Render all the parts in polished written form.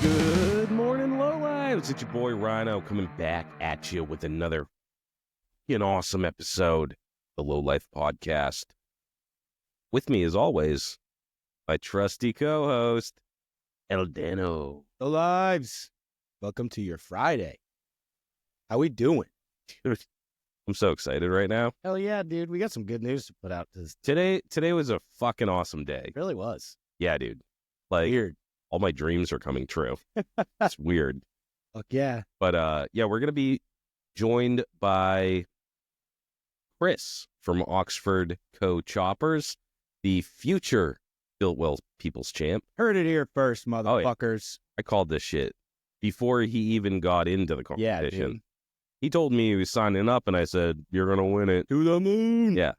Good morning, Lowlife. It's your boy Rhino coming back at you with another awesome episode of the Lowlife podcast. With me, as always, my trusty co-host, El Dano. Lowlives, welcome to your Friday. How we doing? I'm so excited right now. Hell yeah, dude. We got some good news to put out. Today was a fucking awesome day. It really was. Yeah, dude. Like, Weird. all my dreams are coming true. It's weird. Fuck yeah. But, yeah, we're going to be joined by Chris from Oxford Co-Choppers, the future Biltwell People's Champ. Heard it here first, motherfuckers. I called this shit before he even got into the competition. Yeah, dude. He told me he was signing up, and I said, you're going to win it. To the moon. Yeah.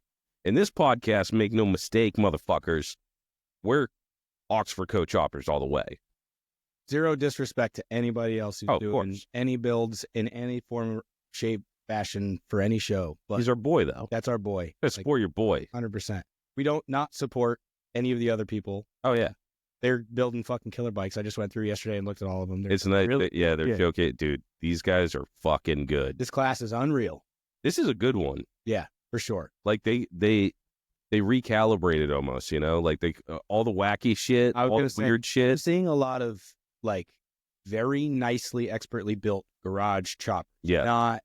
In this podcast, make no mistake, motherfuckers, we're Oxford Co-Choppers all the way. Zero disrespect to anybody else who's doing any builds in any form, shape, fashion for any show. But he's our boy, though. That's our boy. Let's support your boy. 100%. We don't not support any of the other people. Oh, yeah. They're building fucking killer bikes. I just went through yesterday and looked at all of them. It's nice. Really, yeah, they're joking. Dude, these guys are fucking good. This class is unreal. This is a good one. Yeah, for sure. Like, they recalibrated almost, like they all the wacky shit, all the weird shit. I'm seeing a lot of like very nicely, expertly built garage chop. Yeah. Not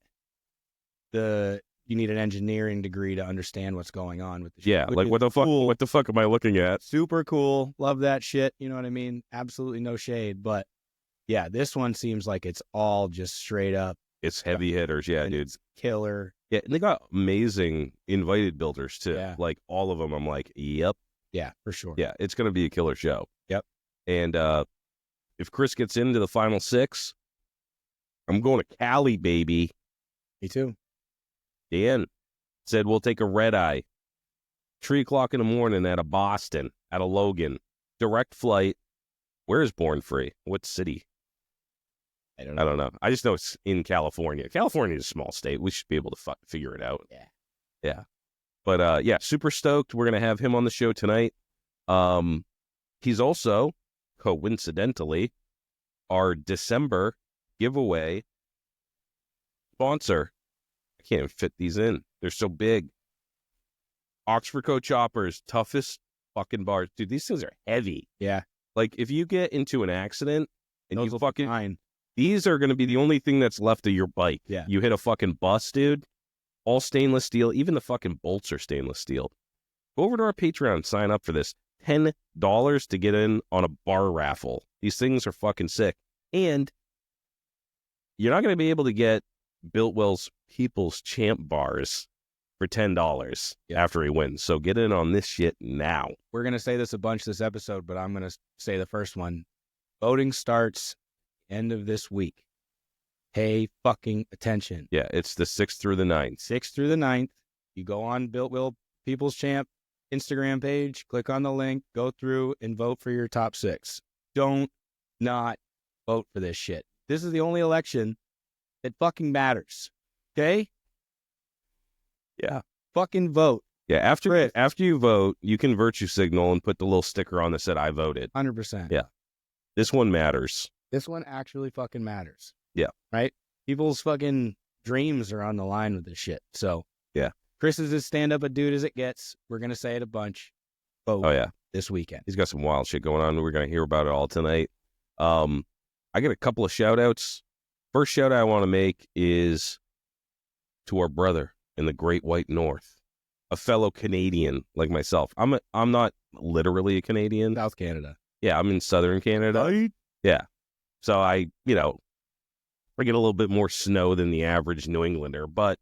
you need an engineering degree to understand what's going on with the shit. Yeah, like what the fuck? Cool. What the fuck am I looking at? Super cool. Love that shit. You know what I mean? Absolutely no shade, but yeah, this one seems like it's all just straight up. It's heavy hitters, yeah, dude. It's killer. Yeah, and they got amazing invited builders too. Yeah. Like all of them, I'm like, yep. Yeah, for sure. Yeah, it's gonna be a killer show. Yep. And if Chris gets into the final six, I'm going to Cali, baby. Me too. Dan said we'll take a red eye. 3:00 in the morning out of Boston, out of Logan. Direct flight. Where is Born Free? What city? I don't know. I just know it's in California. California is a small state. We should be able to figure it out. Yeah. Yeah. But, yeah, super stoked. We're going to have him on the show tonight. He's also, coincidentally, our December giveaway sponsor. I can't even fit these in. They're so big. Oxford Co-Choppers, toughest fucking bars. Dude, these things are heavy. Yeah. Like, if you get into an accident and those you fucking... fine. These are going to be the only thing that's left of your bike. Yeah. You hit a fucking bus, dude. All stainless steel. Even the fucking bolts are stainless steel. Go over to our Patreon and sign up for this. $10 to get in on a bar raffle. These things are fucking sick. And you're not going to be able to get Biltwell's People's Champ bars for $10 after he wins. So get in on this shit now. We're going to say this a bunch this episode, but I'm going to say the first one. Voting starts end of this week. Pay fucking attention. Yeah, it's the 6th through the 9th. 6th through the 9th. You go on Biltwell People's Champ Instagram page, click on the link, go through and vote for your top 6. Don't not vote for this shit. This is the only election that fucking matters. Okay? Yeah. Fucking vote. Yeah, after you vote, you can virtue signal and put the little sticker on that said, I voted. 100%. Yeah. This one matters. This one actually fucking matters. Yeah. Right? People's fucking dreams are on the line with this shit. So, yeah. Chris is as stand-up a dude as it gets. We're going to say it a bunch. Vote this weekend. He's got some wild shit going on. We're going to hear about it all tonight. I got a couple of shout-outs. First shout-out I want to make is to our brother in the Great White North, a fellow Canadian like myself. I'm not literally a Canadian. South Canada. Yeah, I'm in Southern Canada. Right? Yeah. So I get a little bit more snow than the average New Englander, but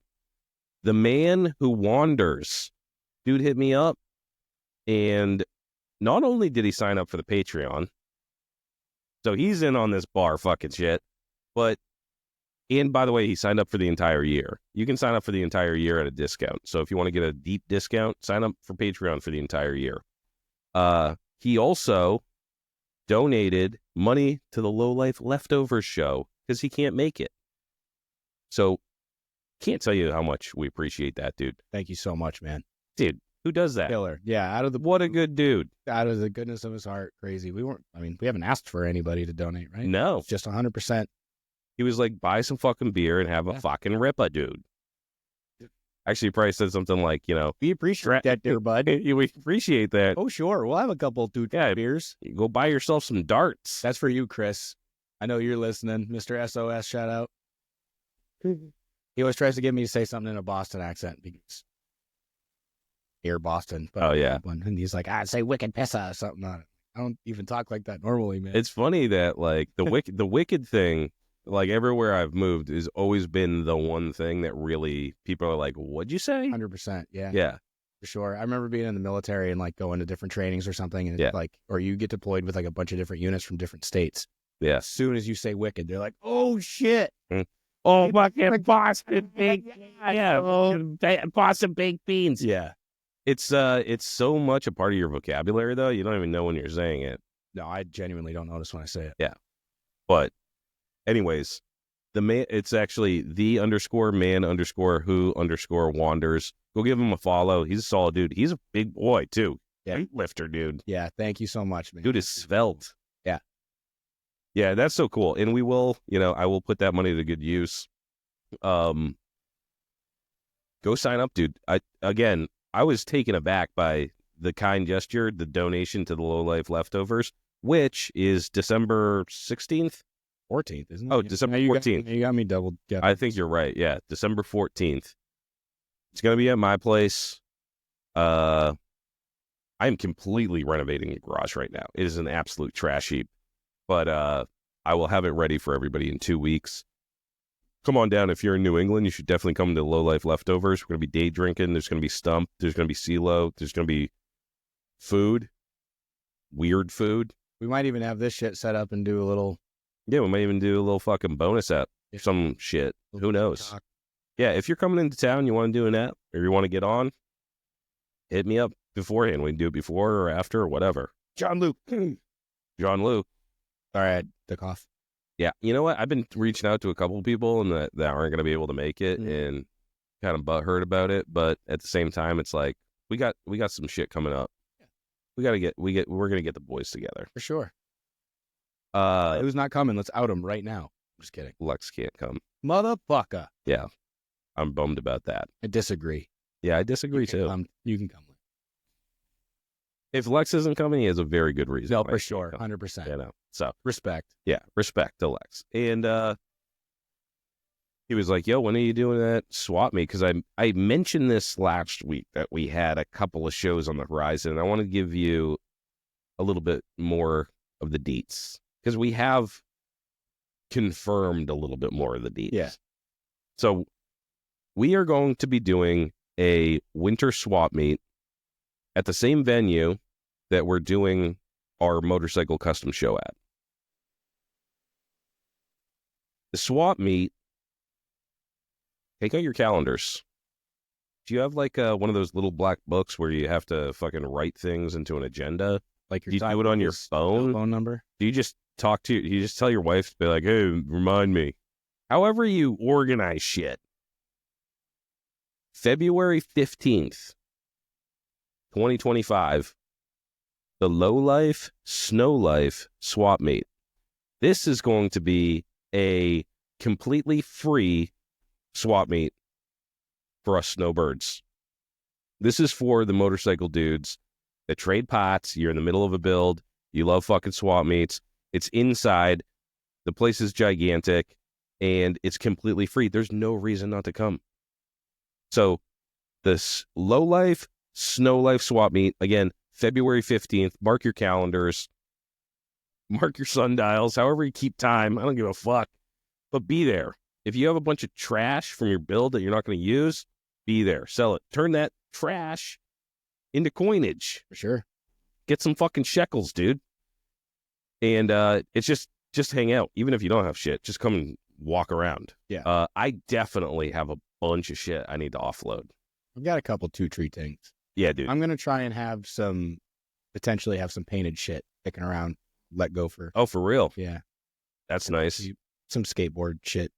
the man who wanders, dude hit me up, and not only did he sign up for the Patreon, so he's in on this bar fucking shit, and by the way, he signed up for the entire year. You can sign up for the entire year at a discount. So if you want to get a deep discount, sign up for Patreon for the entire year. He also donated money to the Lowlife Leftovers show because he can't make it. So can't tell you how much we appreciate that, dude. Thank you so much, man. Dude, Who does that? Killer. Yeah, What a good dude. out of the goodness of his heart, crazy. We haven't asked for anybody to donate, right? No. It's just 100%. He was like, buy some fucking beer and have a fucking rippa, dude. Actually, he probably said something like, We appreciate that, dear bud. we appreciate that. Oh, sure. We'll have a couple dude beers. You go buy yourself some darts. That's for you, Chris. I know you're listening, Mr. SOS. Shout out. He always tries to get me to say something in a Boston accent because near Boston. But Oh, yeah. And he's like, say wicked pissa or something on it. I don't even talk like that normally, man. It's funny that like the wicked thing, like everywhere I've moved, has always been the one thing that really people are like, "What'd you say?" 100%. Yeah. Yeah. For sure. I remember being in the military and like going to different trainings or something, and it's like, or you get deployed with like a bunch of different units from different states. Yeah. As soon as you say wicked, they're like, "Oh shit! Oh, fucking Boston baked, Boston baked beans." Yeah. It's so much a part of your vocabulary though. You don't even know when you're saying it. No, I genuinely don't notice when I say it. Yeah. But anyways, it's actually _man_who_wanders. Go give him a follow. He's a solid dude. He's a big boy too. Yeah. Lifter, dude. Yeah. Thank you so much, man. Dude is svelte. Yeah. Yeah, that's so cool. And we will, I will put that money to good use. Go sign up, dude. I was taken aback by the kind gesture, the donation to the Lowlife Leftovers, which is December 16th. 14th, isn't it? Oh, December 14th. You got me double. I think you're right. Yeah, December 14th. It's going to be at my place. I am completely renovating the garage right now. It is an absolute trash heap. But I will have it ready for everybody in 2 weeks. Come on down. If you're in New England, you should definitely come to Lowlife Leftovers. We're going to be day drinking. There's going to be stump. There's going to be CeeLo. There's going to be food. Weird food. We might even have this shit set up and do a little. Yeah, we might even do a little fucking bonus app. Some shit. Who knows? Talk. Yeah, if you're coming into town, you want to do an app, or you want to get on, hit me up beforehand. We can do it before or after or whatever. John Luke. John Luke. Sorry, I took off. Yeah, you know what? I've been reaching out to a couple of people and that aren't going to be able to make it, and kind of butthurt about it. But at the same time, it's like we got some shit coming up. Yeah. We're gonna get the boys together for sure. Who's not coming? Let's out him right now. I'm just kidding. Lex can't come. Motherfucker. Yeah, I'm bummed about that. I disagree. Yeah, I disagree too. You can come. If Lex isn't coming, he has a very good reason. No, for sure, 100%. So respect. Yeah, respect to Lex. And he was like, "Yo, when are you doing that swap meet?" Because I mentioned this last week that we had a couple of shows on the horizon, and I want to give you a little bit more of the deets because we have confirmed a little bit more of the deets. Yeah. So we are going to be doing a winter swap meet at the same venue that we're doing our motorcycle custom show at. The swap meet, take out your calendars. Do you have like one of those little black books where you have to fucking write things into an agenda? Like do you do it on your phone number? Do you just you just tell your wife to be like, "Hey, remind me." However you organize shit. February 15th, 2025, the Lowlife Snowlife swap meet. This is going to be a completely free swap meet for us snowbirds. This is for the motorcycle dudes that trade pots. You're in the middle of a build. You love fucking swap meets. It's inside. The place is gigantic and it's completely free. There's no reason not to come. So this Lowlife Snowlife swap meet, again, February 15th. Mark your calendars. Mark your sundials. However you keep time. I don't give a fuck. But be there. If you have a bunch of trash from your build that you're not going to use, be there. Sell it. Turn that trash into coinage. For sure. Get some fucking shekels, dude. And it's just hang out. Even if you don't have shit, just come and walk around. Yeah. I definitely have a bunch of shit I need to offload. I've got a couple 2-tree things. Yeah, dude. I'm going to try and potentially have some painted shit kicking around. Let go for. Oh, for real? Yeah. That's nice. Some skateboard shit.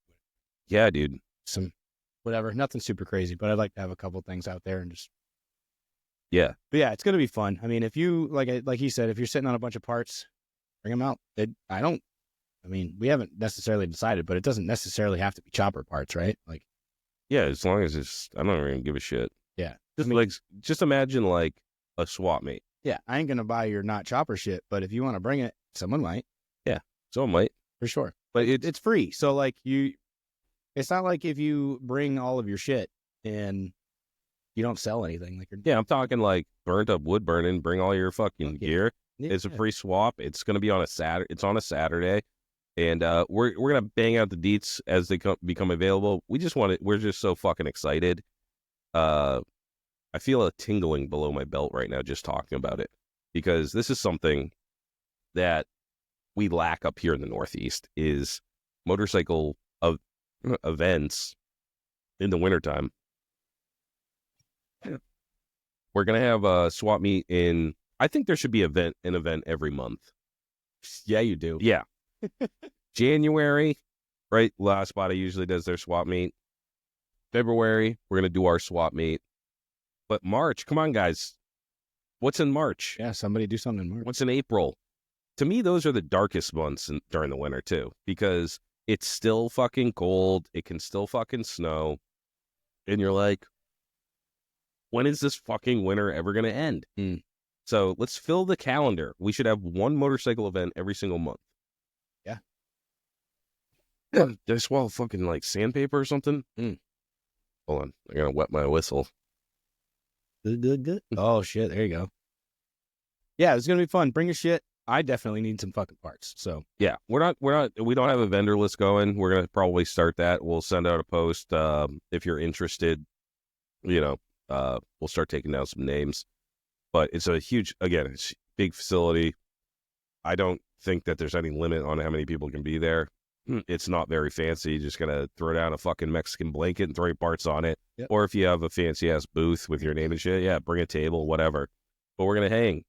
Yeah, dude. Some whatever. Nothing super crazy, but I'd like to have a couple things out there and just Yeah. But yeah, it's going to be fun. I mean, if you, like he said, if you're sitting on a bunch of parts, bring them out. We haven't necessarily decided, but it doesn't necessarily have to be chopper parts, right? Like, Yeah, as long as it's, I don't even give a shit. yeah. Just imagine like a swap meet. Yeah, I ain't going to buy your not chopper shit, but if you want to bring it, someone might. Yeah, someone might. For sure. But it's free. So, like, it's not like if you bring all of your shit and you don't sell anything. Like, I'm talking like burnt up wood burning, bring all your fucking gear. Yeah. It's a free swap. It's going to be on a Saturday. It's on a Saturday. And we're going to bang out the deets as they become available. We're just so fucking excited. I feel a tingling below my belt right now just talking about it, because this is something that we lack up here in the Northeast, is motorcycle events in the wintertime. We're going to have a swap meet I think there should be an event every month. Yeah, you do. Yeah. January, right? Last Spot usually does their swap meet. February, we're going to do our swap meet. But March, come on, guys. What's in March? Yeah, somebody do something in March. What's in April? To me, those are the darkest months during the winter, too, because it's still fucking cold. It can still fucking snow. And you're like, when is this fucking winter ever going to end? So let's fill the calendar. We should have one motorcycle event every single month. Yeah. Did I swallow fucking like sandpaper or something? Hold on. I got to wet my whistle. Good. Oh, shit. There you go. Yeah, it's going to be fun. Bring your shit. I definitely need some fucking parts. So yeah, we don't have a vendor list going. We're going to probably start that. We'll send out a post. If you're interested, we'll start taking down some names, but it's it's a big facility. I don't think that there's any limit on how many people can be there. It's not very fancy. You're just going to throw down a fucking Mexican blanket and throw your parts on it. Yep. Or if you have a fancy ass booth with your name and shit, yeah, bring a table, whatever. But we're going to hang.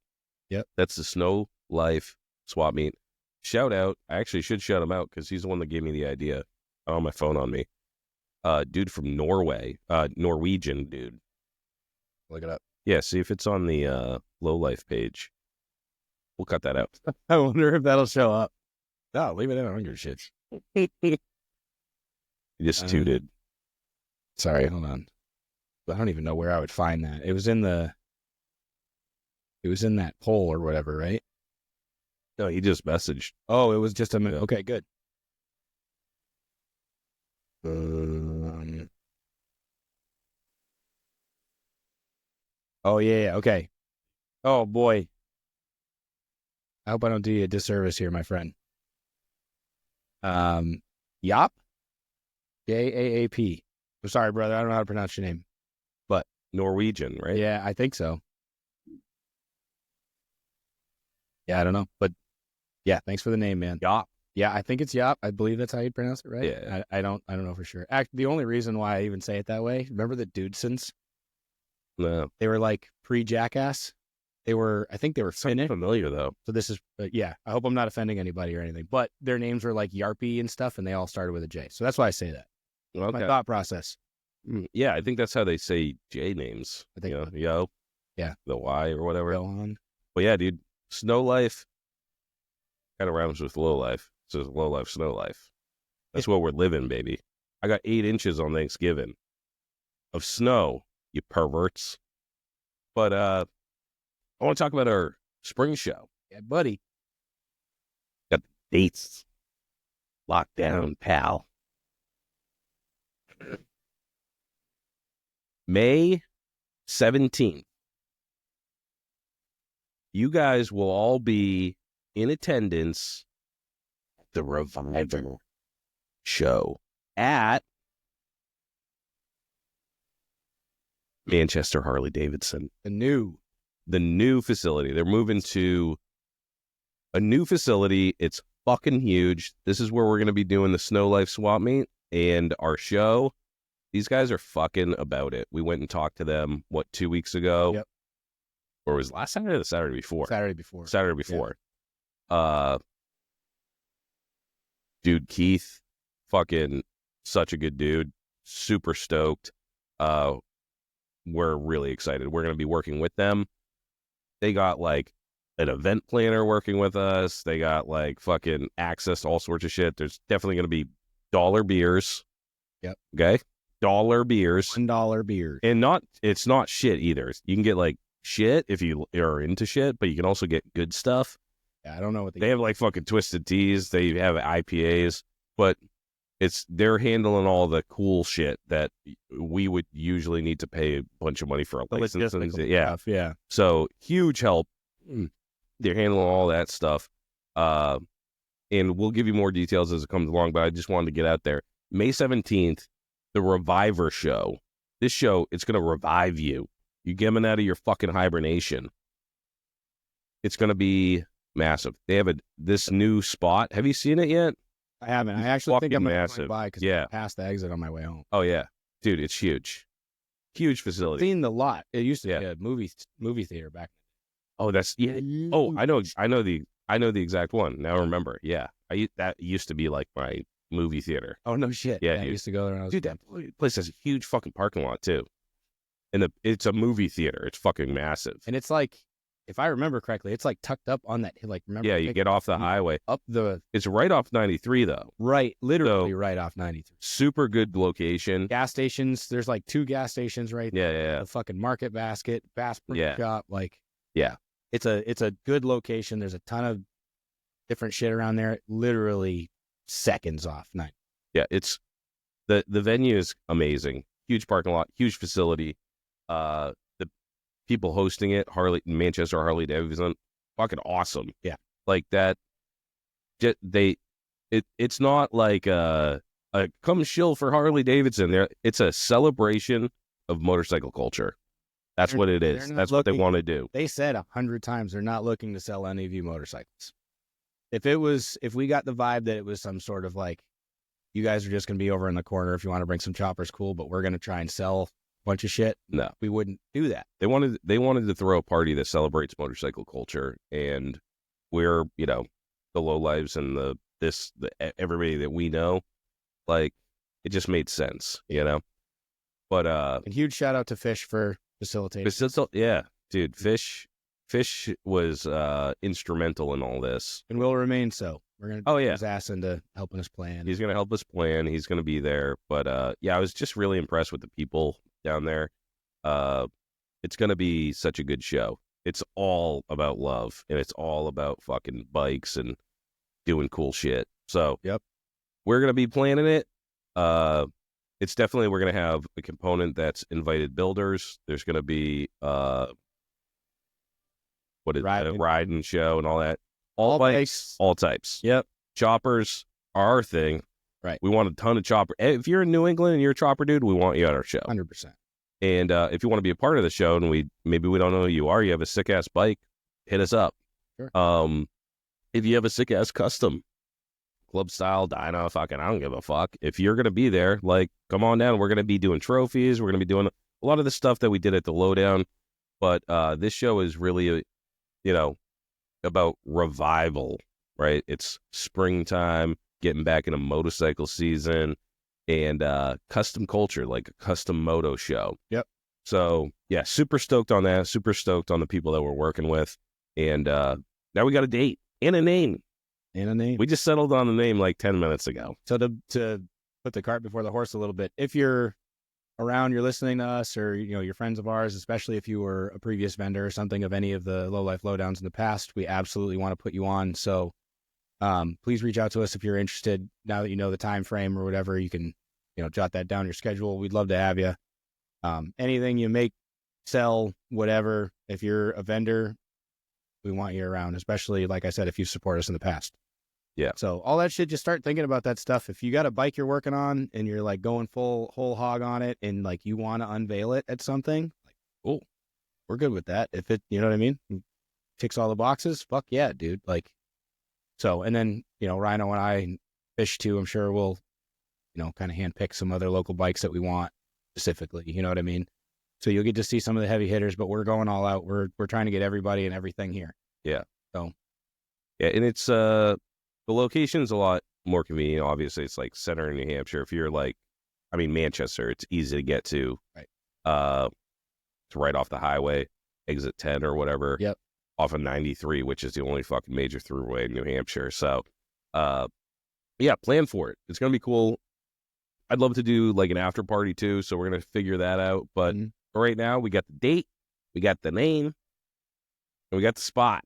Yep. That's the Snow Life swap meet. Shout out. I actually should shout him out because he's the one that gave me the idea. I don't have my phone on me. Dude from Norway. Norwegian dude. Look it up. Yeah, see if it's on the Lowlife page. We'll cut that out. I wonder if that'll show up. No, leave it in. I don't give a shit. He just tooted. Sorry, hold on. I don't even know where I would find that. It was in that poll or whatever, right? No, he just messaged. Oh, it was just a minute. Yeah. Okay, good. Oh, yeah. Okay. Oh, boy. I hope I don't do you a disservice here, my friend. Yop? Jaap. I'm sorry, brother. I don't know how to pronounce your name. But Norwegian, right? yeah, I think so. Yeah, I don't know. But yeah, thanks for the name, man. Yop. Yeah, I think it's Yop. I believe that's how you pronounce it, right? Yeah. I don't know for sure. The only reason why I even say it that way, remember the Dudesons? No. They were like pre-Jackass. I think they were Finnish. Familiar though. So this is, yeah, I hope I'm not offending anybody or anything, but their names were like Yarpy and stuff, and they all started with a J. So that's why I say that. Okay. My thought process. Yeah, I think that's how they say J names. I think. Yo. Yeah. The Y or whatever. Go on. But yeah, dude, Snow Life kind of rhymes with Low Life. So it's Low Life, Snow Life. That's what we're living, baby. I got 8 inches on Thanksgiving of snow, you perverts. But I want to talk about our spring show. Yeah, buddy. Got the dates locked down, pal. May 17th. You guys will all be in attendance at the Reviver show at Manchester Harley Davidson. The new facility. They're moving to a new facility. It's fucking huge. This is where we're going to be doing the Snow Life swap meet and our show. These guys are fucking about it. We went and talked to them, 2 weeks ago? Yep. Or was it last Saturday or the Saturday before? Saturday before. Saturday before. Yeah. Dude, Keith, fucking such a good dude. Super stoked. we're really excited. We're going to be working with them. They got like an event planner working with us. They got like fucking access to all sorts of shit. There's definitely going to be dollar beers. Yep. Okay. Dollar beers. $1 beers. And it's not shit either. You can get like shit if you are into shit, but you can also get good stuff. Yeah, I don't know what they have like fucking twisted teas. They have IPAs, but they're handling all the cool shit that we would usually need to pay a bunch of money for a license. Yeah. So huge help. They're handling all that stuff. And we'll give you more details as it comes along, but I just wanted to get out there. May 17th, the Reviver show. This show, it's going to revive you. You get them out of your fucking hibernation. It's going to be massive. They have this new spot. Have you seen it yet? I haven't. I actually think I'm going massive. to by because I passed the exit on my way home. Oh, yeah. Dude, it's huge. Huge facility. I've seen the lot. It used to be a movie theater back. Oh, that's Oh, I know the exact one. Now I remember. Yeah. That used to be like my movie theater. Oh, no shit. Yeah, I used to go there when I was that place has a huge fucking parking lot too. And it's a movie theater. It's fucking massive. And it's like, if I remember correctly, it's like tucked up on that, like, remember? Yeah, you get off the highway. It's right off 93 though. Right, literally right off 93. Super good location. Gas stations, there's like 2 gas stations right there. Yeah. The fucking Market Basket, Bass Pro Shop, like. Yeah. It's a good location. There's a ton of different shit around there. Literally seconds off 90. Yeah, it's the venue is amazing. Huge parking lot, huge facility. The people hosting it, Manchester Harley Davidson, fucking awesome. Yeah, like that. It's not like a come shill for Harley Davidson. It's a celebration of motorcycle culture. That's what it is. That's what they want to do. They said 100 times they're not looking to sell any of you motorcycles. If we got the vibe that it was some sort of like, you guys are just going to be over in the corner. If you want to bring some choppers, cool, but we're going to try and sell a bunch of shit. No, we wouldn't do that. They wanted to throw a party that celebrates motorcycle culture, and we're, the Lowlives and everybody that we know, like, it just made sense, But and huge shout out to Fish for facilitating. Yeah, dude, Fish was instrumental in all this, and will remain so. We're gonna put his ass into helping us plan. He's gonna help us plan. He's gonna be there. But I was just really impressed with the people down there. It's gonna be such a good show. It's all about love, and it's all about fucking bikes and doing cool shit. So we're gonna be planning it. It's definitely, we're gonna have a component that's invited builders. There's gonna be ride and show and all that. All bikes, all types. Yep. Choppers are our thing. Right. We want a ton of chopper. If you're in New England and you're a chopper dude, we want you at our show. 100%. And if you want to be a part of the show, and maybe we don't know who you are, you have a sick ass bike, hit us up. Sure. If you have a sick ass custom, club style, dyno, fucking, I don't give a fuck. If you're gonna be there, like, come on down. We're gonna be doing trophies. We're gonna be doing a lot of the stuff that we did at the Lowdown. But this show is really, about revival, right? It's springtime, getting back in a motorcycle season, and custom culture, like a custom moto show. Yep. So yeah, super stoked on that. Super stoked on the people that we're working with. And now we got a date and a name. We just settled on the name like 10 minutes ago. So to put the cart before the horse a little bit, if you're around, you're listening to us, or you're friends of ours, especially if you were a previous vendor or something of any of the Lowlife Lowdowns in the past, we absolutely want to put you on. So please reach out to us if you're interested. Now that you know the time frame or whatever, you can jot that down your schedule. We'd love to have you. Anything you make, sell, whatever. If you're a vendor, we want you around, especially, like I said, if you support us in the past. Yeah. So all that shit, just start thinking about that stuff. If you got a bike you're working on and you're like going full whole hog on it, and like you want to unveil it at something, like, cool, we're good with that. If it, you know what I mean, ticks all the boxes, fuck yeah, dude. Like, so, and then Rhino and I and Fish too, I'm sure we'll kind of handpick some other local bikes that we want specifically. You know what I mean? So you'll get to see some of the heavy hitters, but we're going all out. We're trying to get everybody and everything here. Yeah. So yeah, and it's the location's a lot more convenient. Obviously, it's like center in New Hampshire. If you're like, Manchester, it's easy to get to. Right. It's right off the highway, exit 10 or whatever. Yep. Off of 93, which is the only fucking major throughway in New Hampshire. So, yeah, plan for it. It's going to be cool. I'd love to do like an after party too. So we're going to figure that out. But right now we got the date, we got the name, and we got the spot.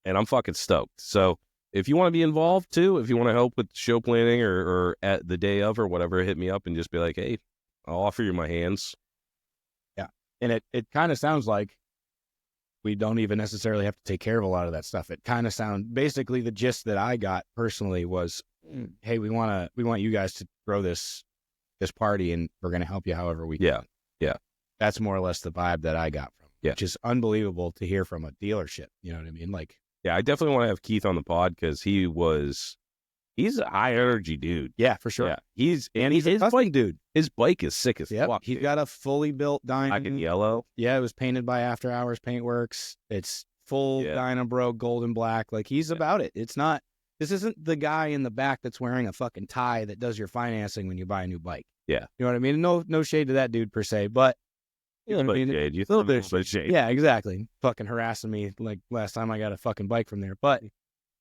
And I'm fucking stoked. So if you want to be involved too, if you want to help with show planning or at the day of or whatever, hit me up and just be like, hey, I'll offer you my hands. Yeah. And it kind of sounds like we don't even necessarily have to take care of a lot of that stuff. It kind of basically the gist that I got personally was, hey, we want you guys to grow this party and we're going to help you however we can. Yeah. Yeah. That's more or less the vibe that I got from it, yeah. Which is unbelievable to hear from a dealership. You know what I mean? Like, yeah, I definitely want to have Keith on the pod because he's a high energy dude. Yeah, for sure. Yeah. He's a custom dude. His bike is sick as fuck. He's got a fully built Dyna. Black and yellow. Yeah, it was painted by After Hours Paintworks. It's full Dyna Bro, gold and black. Like, he's about it. This isn't the guy in the back that's wearing a fucking tie that does your financing when you buy a new bike. Yeah. You know what I mean? No shade to that dude per se, but you know what I mean? Shade. You little bit of shade. Yeah, exactly. Fucking harassing me like last time I got a fucking bike from there. But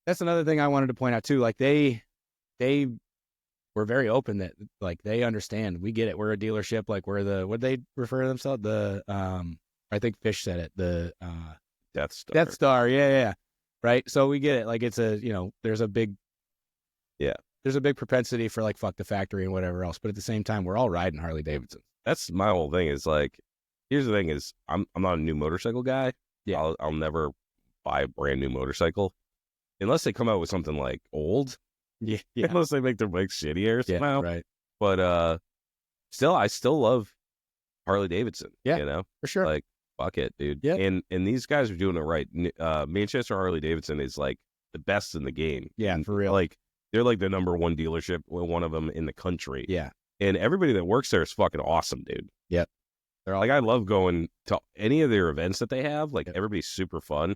that's another thing I wanted to point out too. Like, they were very open that like they understand. We get it. We're a dealership. Like, we're what they refer to themselves? I think Fish said it. The Death Star. Death Star. Yeah. Right. So we get it. Like, it's there's a big propensity for like fuck the factory and whatever else. But at the same time, we're all riding Harley Davidson. That's my whole thing. Is like, here's the thing: is I'm not a new motorcycle guy. Yeah. I'll never buy a brand new motorcycle unless they come out with something like old. Yeah. Unless they make their bikes shittier somehow. Right. But I still love Harley Davidson. Yeah. You know, For sure. like, fuck it, dude. Yeah. And these guys are doing it right. Manchester Harley Davidson is like the best in the game. Yeah, and for real. Like, they're like the number one dealership, one of them in the country. Yeah. And everybody that works there is fucking awesome, dude. Yep. They're like, I love going to any of their events that they have. Like, everybody's super fun.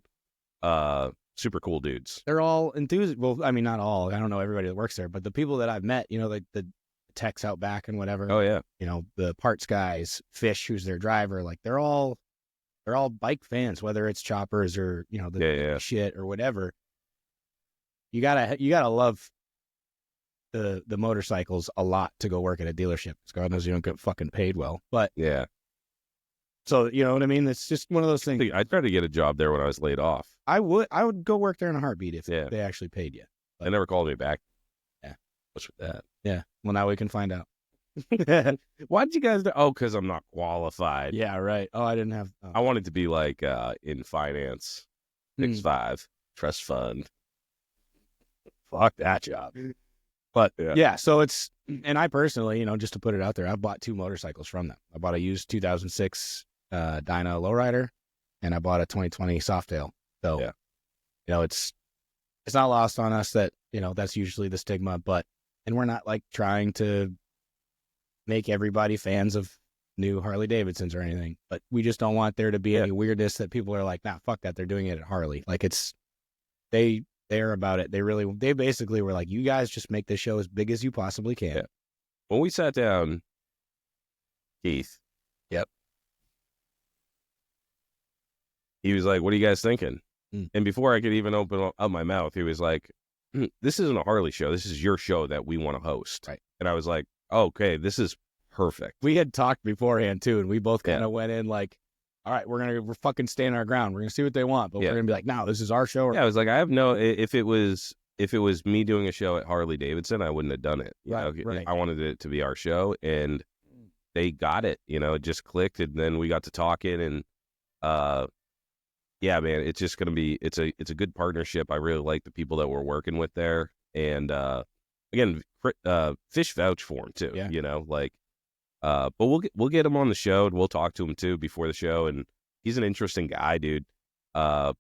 Super cool dudes. They're all enthusiastic. Well, I mean, not all. I don't know everybody that works there, but the people that I've met, like the techs out back and whatever. Oh yeah. The parts guys, Fish, who's their driver. Like, they're all bike fans, whether it's choppers or the shit or whatever. You gotta love the motorcycles a lot to go work at a dealership. Because God knows you don't get fucking paid well. But yeah. So, you know what I mean? It's just one of those things. I tried to get a job there when I was laid off. I would go work there in a heartbeat if they actually paid you. But they never called me back. Yeah. What's with that? Yeah. Well, now we can find out. Why did you guys do? Oh, because I'm not qualified. Yeah, right. Oh, I didn't have. Oh. I wanted to be like in finance, 6'5", trust fund. Fuck that job. But yeah, so it's, and I personally, just to put it out there, I've bought 2 motorcycles from them. I bought a used 2006 Dyna Lowrider, and I bought a 2020 Softail. So, it's not lost on us that, that's usually the stigma, and we're not like trying to make everybody fans of new Harley Davidsons or anything, but we just don't want there to be any weirdness that people are like, nah, fuck that. They're doing it at Harley. Like, they're about it. They basically were like, you guys just make this show as big as you possibly can. Yeah. When we sat down, Keith. Yep. He was like, what are you guys thinking? And before I could even open up my mouth, he was like, this isn't a Harley show. This is your show that we want to host. Right. And I was like, oh, okay, this is perfect. We had talked beforehand too, and we both kind of went in like, all right, we're fucking staying our ground. We're going to see what they want, but we're going to be like, no, this is our show. Yeah, I was like, I have if it was me doing a show at Harley Davidson, I wouldn't have done it. Right. I wanted it to be our show, and they got it. It just clicked, and then we got to talking, and yeah, man, it's just going to be, it's a good partnership. I really like the people that we're working with there. And, again, Fish vouch for him too, but we'll get him on the show, and we'll talk to him too before the show. And he's an interesting guy, dude. I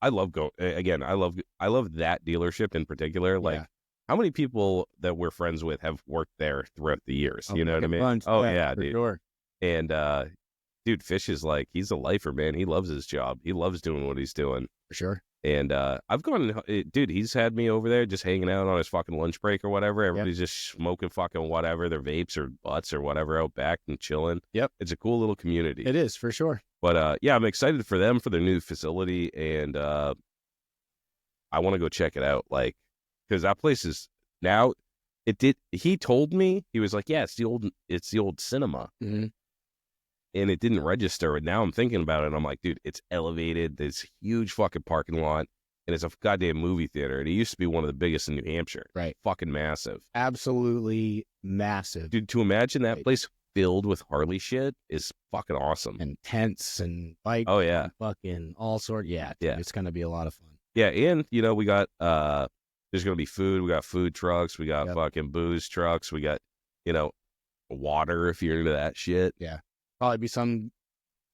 love I love that dealership in particular. Like, how many people that we're friends with have worked there throughout the years? You know what I mean? Bunch. Oh yeah, dude. Sure. And, dude, Fish is like, he's a lifer, man. He loves his job. He loves doing what he's doing. For sure. And I've gone, dude, he's had me over there just hanging out on his fucking lunch break or whatever. Everybody's just smoking fucking whatever, their vapes or butts or whatever out back and chilling. Yep. It's a cool little community. It is, for sure. But yeah, I'm excited for them for their new facility, and I want to go check it out. Like, because that place is now. It did. He told me, he was like, "Yeah, it's the old cinema," and it didn't register. And now I'm thinking about it, and I'm like, dude, it's elevated. There's huge fucking parking lot, and it's a goddamn movie theater. And it used to be one of the biggest in New Hampshire. Right, fucking massive, absolutely massive, dude. To imagine that place filled with Harley shit is fucking awesome. And tents and bikes. Oh yeah, and fucking all sorts. Yeah, dude, yeah. It's gonna be a lot of fun. Yeah, and we got there's gonna be food. We got food trucks. We got fucking booze trucks. We got water if you're into that shit. Yeah, probably be some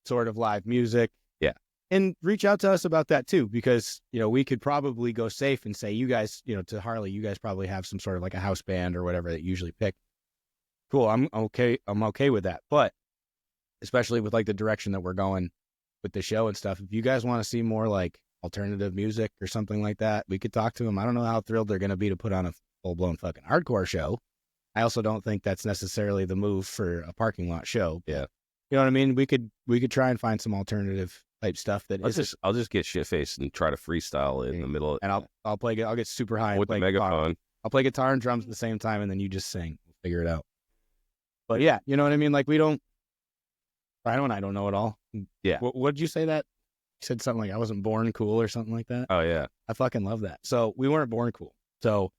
sort of live music. Yeah, and reach out to us about that too, because we could probably go safe and say, you guys, to Harley, you guys probably have some sort of like a house band or whatever that you usually pick. Cool, I'm okay with that. But especially with like the direction that we're going with the show and stuff, if you guys want to see more like alternative music or something like that, we could talk to them. I don't know how thrilled they're going to be to put on a full-blown fucking hardcore show. I also don't think that's necessarily the move for a parking lot show. Yeah, you know what I mean? We could try and find some alternative type stuff that I'll just get shit-faced and try to freestyle in the middle, and I'll get super high with the megaphone. I'll play guitar and drums at the same time, and then you just sing. We'll figure it out. But yeah, you know what I mean? Like, I don't know it all. Yeah. What did you say that? You said something like, I wasn't born cool or something like that. Oh yeah. I fucking love that. So we weren't born cool. So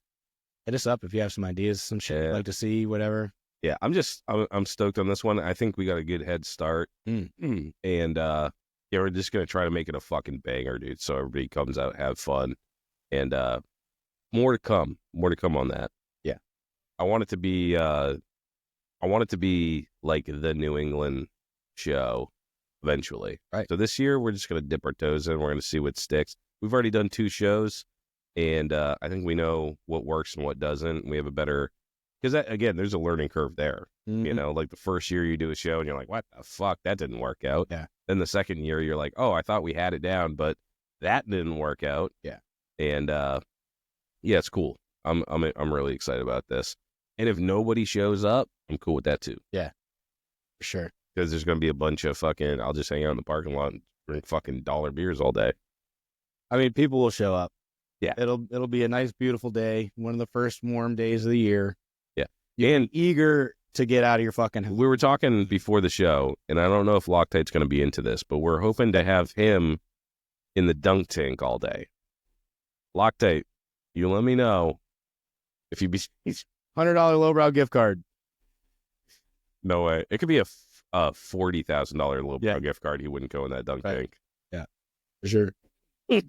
hit us up if you have some ideas, some shit you'd like to see, whatever. Yeah. I'm stoked on this one. I think we got a good head start. And yeah, we're just going to try to make it a fucking banger, dude. So everybody comes out, have fun, and more to come on that. Yeah. I want it to be like the New England show eventually. Right. So this year we're just going to dip our toes in. We're going to see what sticks. We've already done 2 shows, and I think we know what works and what doesn't. We have a better, because again, there's a learning curve there. Like the first year you do a show and you're like, what the fuck, that didn't work out. Yeah. Then the second year you're like, oh, I thought we had it down, but that didn't work out. Yeah. And yeah, it's cool. I'm really excited about this. And if nobody shows up, I'm cool with that too. Yeah, for sure. Because there's going to be a bunch of fucking, I'll just hang out in the parking lot and drink fucking dollar beers all day. I mean, people will show up. Yeah. It'll be a nice, beautiful day. One of the first warm days of the year. Yeah. And eager to get out of your fucking house. We were talking before the show, and I don't know if Loctite's going to be into this, but we're hoping to have him in the dunk tank all day. Loctite, you let me know if you be $100 lowbrow gift card. No way. It could be a $40,000 lowbrow gift card. He wouldn't go in that dunk tank. Yeah, for sure. I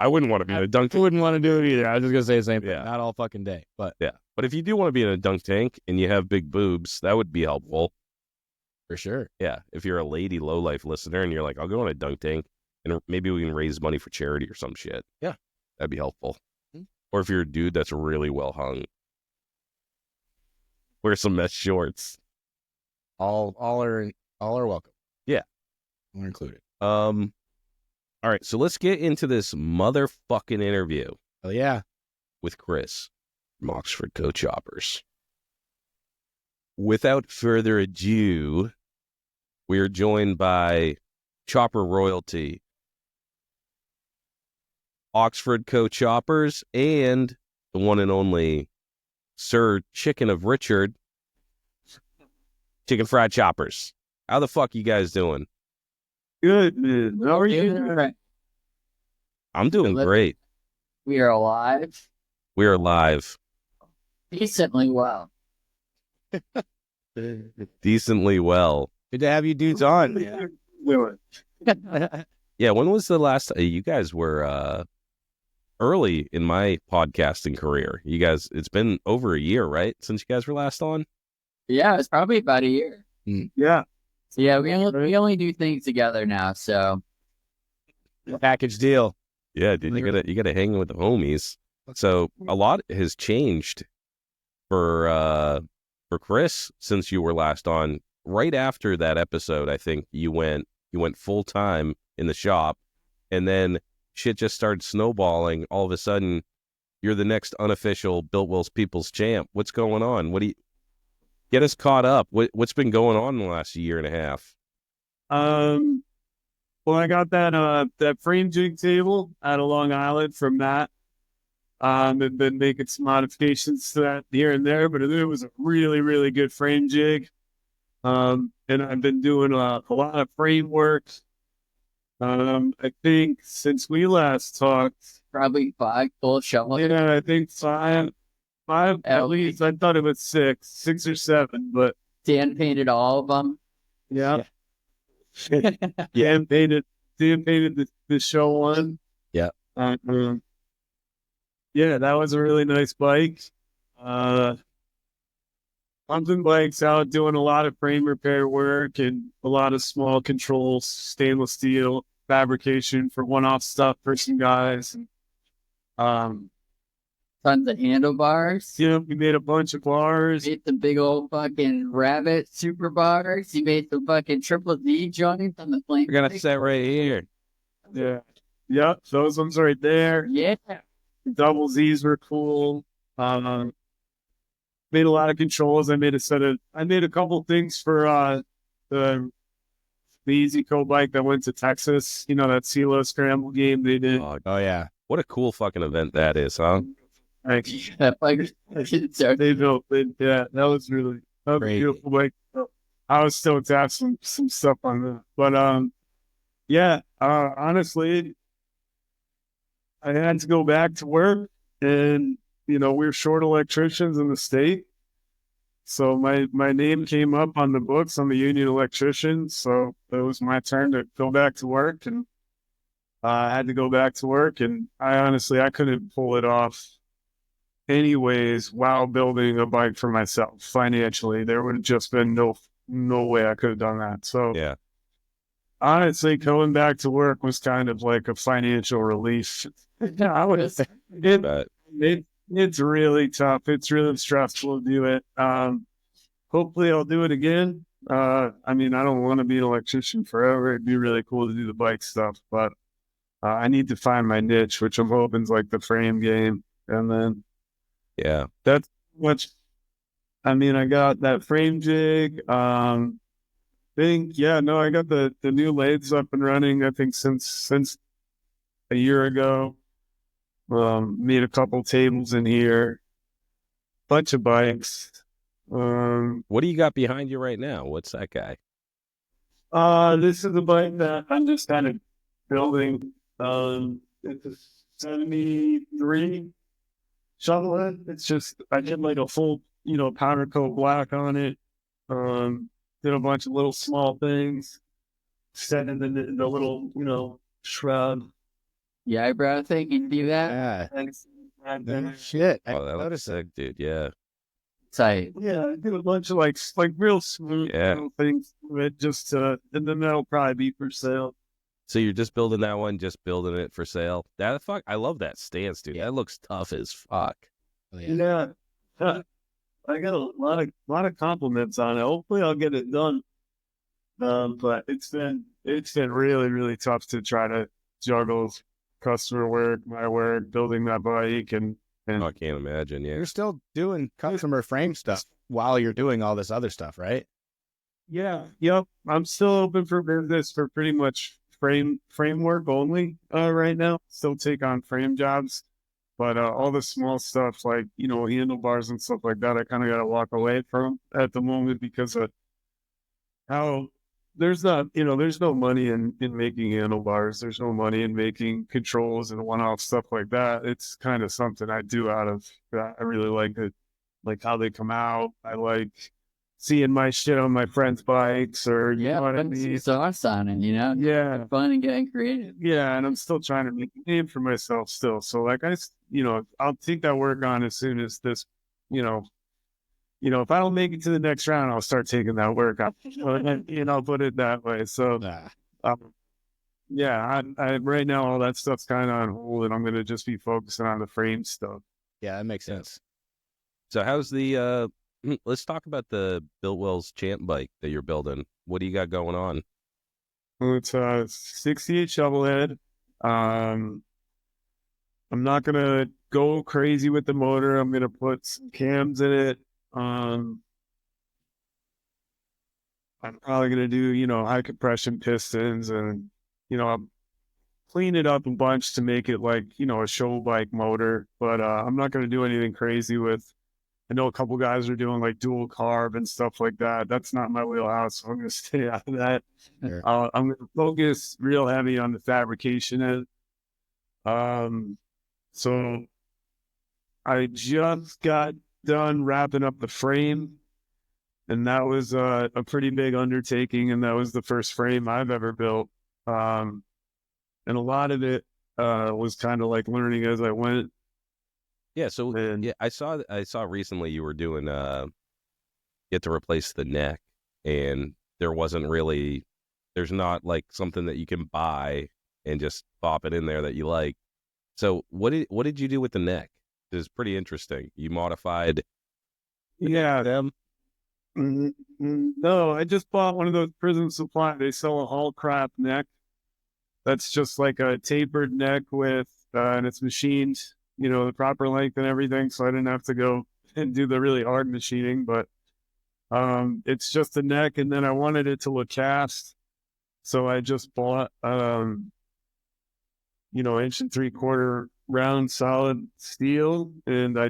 wouldn't want to be in a dunk tank. I wouldn't want to do it either. I was just going to say the same thing. Yeah. Not all fucking day, but yeah. But if you do want to be in a dunk tank and you have big boobs, that would be helpful. For sure. Yeah. If you're a lady Lowlife listener and you're like, I'll go in a dunk tank and maybe we can raise money for charity or some shit. Yeah. That'd be helpful. Or if you're a dude that's really well hung, wear some mesh shorts. All are welcome. Yeah. We're included. All right, so let's get into this motherfucking interview. Oh yeah. With Chris from Oxford Co-Choppers. Without further ado, we are joined by Chopper Royalty, Oxford Co-Choppers, and the one and only Sir Chicken of Richard, Chicken Fried Choppers. How the fuck you guys doing? Good. How are you? I'm doing great. We are alive. We are live. Decently well. Decently well. Good to have you dudes on. Yeah, when was the last you guys were early in my podcasting career? You guys, it's been over a year, right? Since you guys were last on? Yeah, it's probably about a year. Yeah. So yeah, we only do things together now, so package deal. Yeah, dude, you gotta hang with the homies. So a lot has changed for Chris since you were last on. Right after that episode, I think you went full time in the shop, and then shit just started snowballing. All of a sudden, you're the next unofficial Built Will's People's Champ. What's going on? What do you get us caught up? What's been going on in the last year and a half? Well, I got that frame jig table out of Long Island from Matt. And been making some modifications to that here and there, but it was a really, really good frame jig. And I've been doing a lot of frame work. I think since we last talked, Probably 5 full shovel. yeah, I think five at least. I thought it was six or seven, but Dan painted all of them. yeah, Dan painted the show one. Yeah. Yeah, that was a really nice bike. Pumping bikes out doing a lot of frame repair work and a lot of small controls, stainless steel fabrication for one-off stuff for some guys. Tons of handlebars. Yeah, we made a bunch of bars. Made the big old fucking rabbit super bars. He made the fucking triple Z joints on the flame. We're gonna set right here. Yeah. Yep, those ones right there. Yeah. Double Z's were cool. Made a lot of controls. I made a couple things for the Easy Co bike that went to Texas. You know, that CeeLo scramble game they did. Oh yeah. What a cool fucking event that is, huh? That bike. They built it. Yeah, that was a beautiful bike. I was stoked to have some stuff on that. But yeah, honestly, I had to go back to work, and you know, we're short electricians in the state. So my name came up on the books. I'm a union electrician, so it was my turn to go back to work, and I had to go back to work. And I couldn't pull it off anyways while building a bike for myself financially. There would have just been no way I could have done that. So Yeah. honestly, going back to work was kind of like a financial relief. It's really tough. It's really stressful to do it. Hopefully I'll do it again. I mean, I don't want to be an electrician forever. It'd be really cool to do the bike stuff, but I need to find my niche, which I'm hoping is like the frame game. And then Yeah. that's much. I mean, I got that frame jig. I got the new lathes up and running. I think since a year ago. Made a couple tables in here, bunch of bikes. What do you got behind you right now? What's that guy? This is a bike that I'm just kind of building. It's a 73 Shovelhead. It's just, I did like a full, powder coat black on it. Did a bunch of little small things, set in the little, shrub. Yeah, eyebrow thing. You do that? Yeah. Shit. I Oh, that looks noticed it. sick, dude. Yeah. Tight. Yeah, I do a bunch of like real smooth little things to it, and then that'll probably be for sale. So you're just building that one, just building it for sale. I love that stance, dude. Yeah. That looks tough as fuck. Oh, yeah. Yeah, I got a lot of compliments on it. Hopefully, I'll get it done. But it's been really, really tough to try to juggle customer work, my work, building that bike, and Oh, I can't imagine. Yeah. You're still doing customer frame stuff while you're doing all this other stuff, right? yeah, yep. I'm still open for business for pretty much framework only right now. Still take on frame jobs, but all the small stuff like handlebars and stuff like that, I kind of got to walk away from at the moment because of how there's no money in making handlebars. There's no money in making controls and one-off stuff like that. It's kind of something I do out of, I really like it, like how they come out. I like seeing my shit on my friends' bikes or, you know what I mean? Sauce on it, Yeah. Fun and getting creative. Yeah. And I'm still trying to make a name for myself still. So like, I'll take that work on as soon as this, if I don't make it to the next round, I'll start taking that work on, put it that way. So, I right now, all that stuff's kind of on hold and I'm going to just be focusing on the frame stuff. Yeah, that makes sense. So how's the let's talk about the Biltwell's Champ bike that you're building. What do you got going on? It's a 68 Shovelhead. I'm not going to go crazy with the motor. I'm going to put some cams in it. I'm probably going to do, you know, high compression pistons and, you know, I'll clean it up a bunch to make it like, you know, a show bike motor. But I'm not going to do anything crazy with, I know a couple guys are doing like dual carb and stuff like that. That's not my wheelhouse. So I'm going to stay out of that. Sure. I'm going to focus real heavy on the fabrication end. So I just got done wrapping up the frame, and that was a pretty big undertaking. And that was the first frame I've ever built. And a lot of it was kind of like learning as I went. Yeah. So And yeah, I saw recently you were doing you had to replace the neck, and there's not like something that you can buy and just pop it in there that you like. So what did you do with the neck? It's pretty interesting. You modified yeah, them. no, I just bought one of those prison supply. They sell a hull crap neck. That's just like a tapered neck with, and it's machined, you know, the proper length and everything. So I didn't have to go and do the really hard machining, but it's just a neck. And then I wanted it to look cast. So I just bought, you know, 1.75 inch round solid steel. And I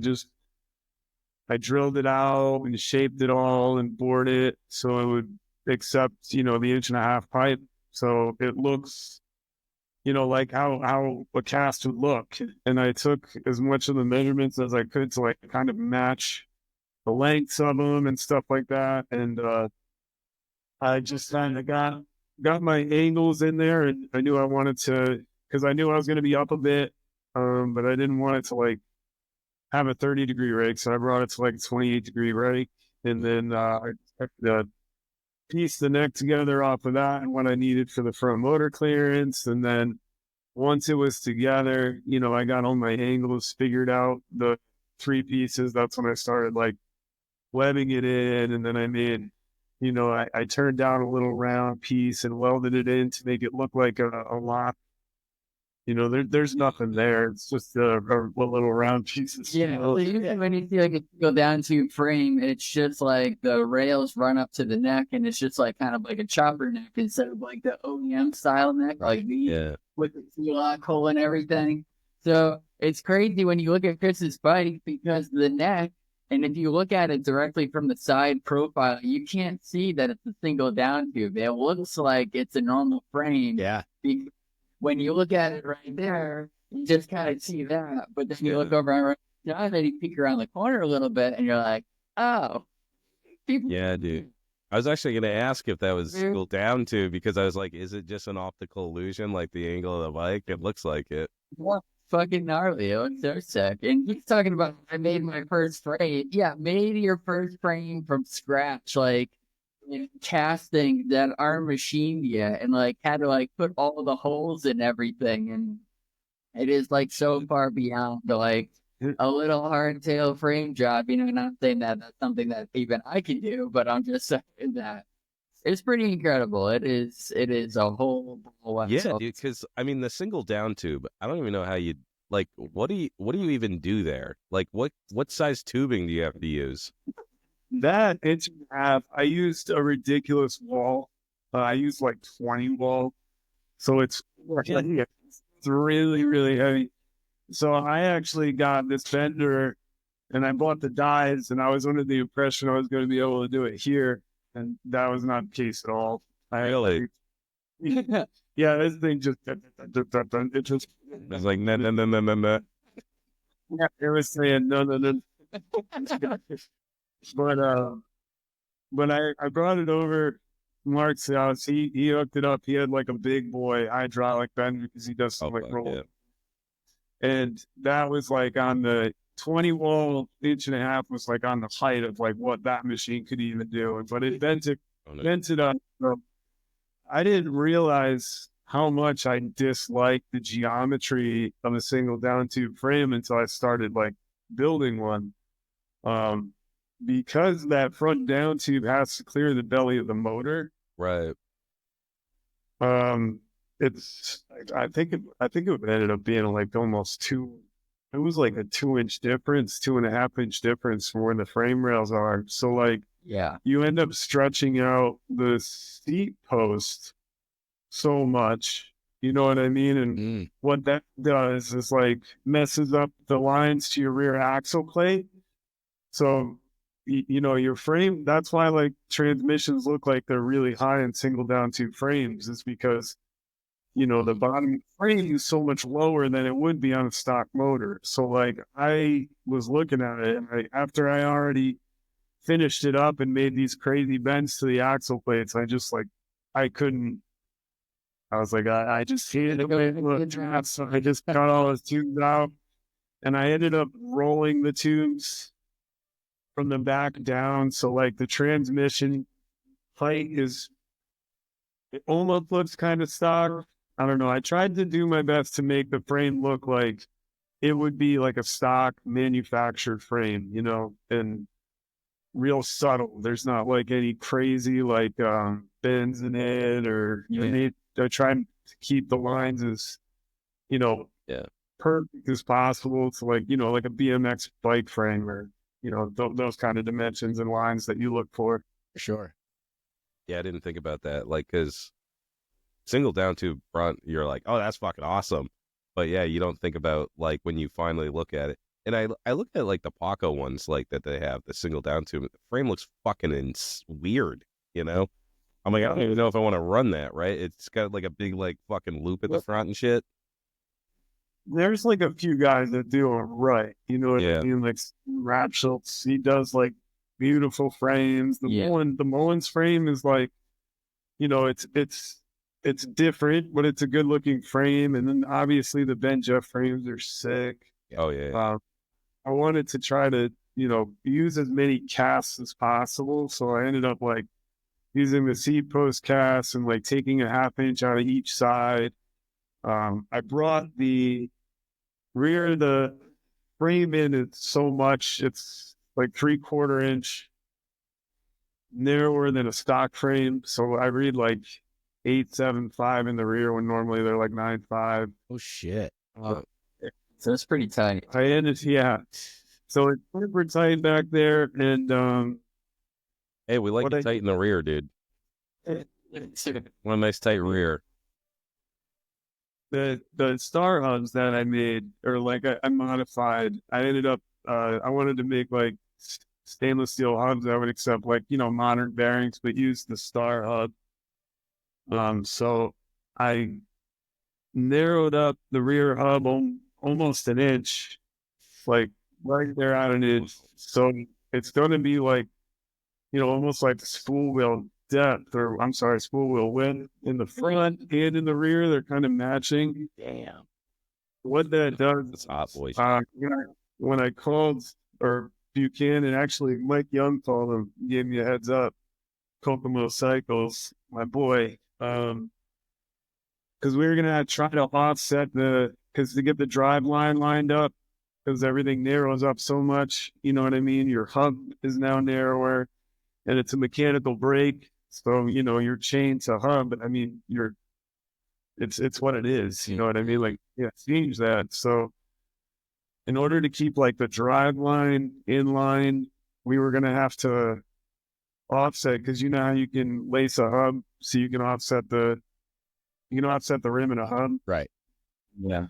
drilled it out and shaped it all and bored it so it would accept, you know, the 1.5 inch pipe. So it looks, you know, like how a cast would look. And I took as much of the measurements as I could to like kind of match the lengths of them and stuff like that. And I just kind of got my angles in there, and I knew I wanted to, because I knew I was going to be up a bit, but I didn't want it to like have a 30-degree rake, so I brought it to like a 28-degree rake, and then I pieced the neck together off of that and what I needed for the front motor clearance. And then once it was together, you know, I got all my angles figured out, the 3 pieces. That's when I started like webbing it in, and then I made, you know, I turned down a little round piece and welded it in to make it look like a lock. You know, there's nothing there. It's just a little round pieces. Yeah, well, usually when you see like a go down to frame, it's just like the rails run up to the neck, and it's just like kind of like a chopper neck instead of like the OEM style neck, like the with the lock hole and everything. So it's crazy when you look at Chris's bike because the neck, and if you look at it directly from the side profile, you can't see that it's a single down tube. It looks like it's a normal frame. Yeah. When you look at it right there, you just kind of see that. But then you look over and then you peek around the corner a little bit, and you're like, oh. Yeah, dude. I was actually going to ask if that was single down tube, because I was like, is it just an optical illusion, like the angle of the bike? It looks like it. What fucking gnarly. It looks so sick. And he's talking about, I made my first frame. Yeah, made your first frame from scratch, like casting that aren't machined yet, and like had to like put all the holes in everything. And it is like so far beyond like a little hardtail frame job. You know, not saying that that's something that even I can do, but I'm just saying that it's pretty incredible. It is a whole yeah, dude. Because I mean, the single down tube, I don't even know how you like. What do you even do there? Like, what size tubing do you have to use? That 1.5 inch, I used a ridiculous wall. I used like 20 wall, so it's really, really heavy. So I actually got this bender, and I bought the dies, and I was under the impression I was going to be able to do it here, and that was not the case at all. Really? Yeah, this thing just it just. It's like no. Yeah, it was saying no. But I brought it over to Mark's house. He hooked it up. He had like a big boy hydraulic bender because he does some like roll. Yeah. And that was like on the 20 wall, 1.5 inch was like on the height of like what that machine could even do. But it bent it up. So I didn't realize how much I disliked the geometry of a single down tube frame until I started like building one. Because that front down tube has to clear the belly of the motor. Right. It's I think it ended up being like almost it was like a 2 inch difference, 2.5 inch difference from where the frame rails are. So like Yeah. you end up stretching out the seat post so much. You know what I mean? And what that does is like messes up the lines to your rear axle plate. So, you know, your frame, that's why like transmissions look like they're really high in single down tube frames, is because, you know, the bottom frame is so much lower than it would be on a stock motor. So like I was looking at it, and after I already finished it up and made these crazy bends to the axle plates, I just like, I couldn't, I was like, I just hated it. So I just cut all those tubes out, and I ended up rolling the tubes from the back down. So like the transmission height it almost looks kind of stock. I don't know. I tried to do my best to make the frame look like it would be like a stock manufactured frame, you know, and real subtle. There's not like any crazy like bends in it, or I try to keep the lines as, you know, perfect as possible. It's like, you know, like a BMX bike frame, or, you know, those kind of dimensions and lines that you look for. Sure. Yeah, I didn't think about that. Like, because single down tube front, you're like, oh, that's fucking awesome. But yeah, you don't think about like when you finally look at it. And I look at like the Paco ones like that they have, the single down tube. The frame looks fucking weird, you know? I'm like, I don't even know if I want to run that, right? It's got like a big like fucking loop at the front and shit. There's like a few guys that do it right. You know what I mean? Like Ratschultz, he does like beautiful frames. The Mullins frame is like, you know, it's different, but it's a good looking frame. And then obviously the Ben Jeff frames are sick. Oh yeah. I wanted to try to, you know, use as many casts as possible. So I ended up like using the seat post cast and like taking a 1/2 inch out of each side. I brought the rear of the frame in so much, it's like 3/4 inch narrower than a stock frame. So I read like 8.75 in the rear when normally they're like 9.5. Oh shit. So it's pretty tight. So it's super tight back there. And hey, we like it tight in the rear, dude. One nice tight rear. The star hubs that I made, or like I modified, I ended up I wanted to make like stainless steel hubs that would accept like, you know, modern bearings, but use the star hub. So I narrowed up the rear hub almost an inch, like right there at an inch. So it's going to be like, you know, almost like spool wheel depth, or I'm sorry, spool wheel width in the front and in the rear. They're kind of matching. Damn. What that does, It's hot, boys. when I called, or Buchanan, actually Mike Young called him, gave me a heads up, Kokomo Cycles, my boy, because we were going to try to offset because to get the drive line lined up, because everything narrows up so much, you know what I mean? Your hub is now narrower, and it's a mechanical brake. So, you know, your chain to hub, I mean, it's what it is, you know what I mean? Like, change that. So in order to keep like the drive line in line, we were going to have to offset, because you know how you can lace a hub so you can offset the rim in a hub. Right. Yeah.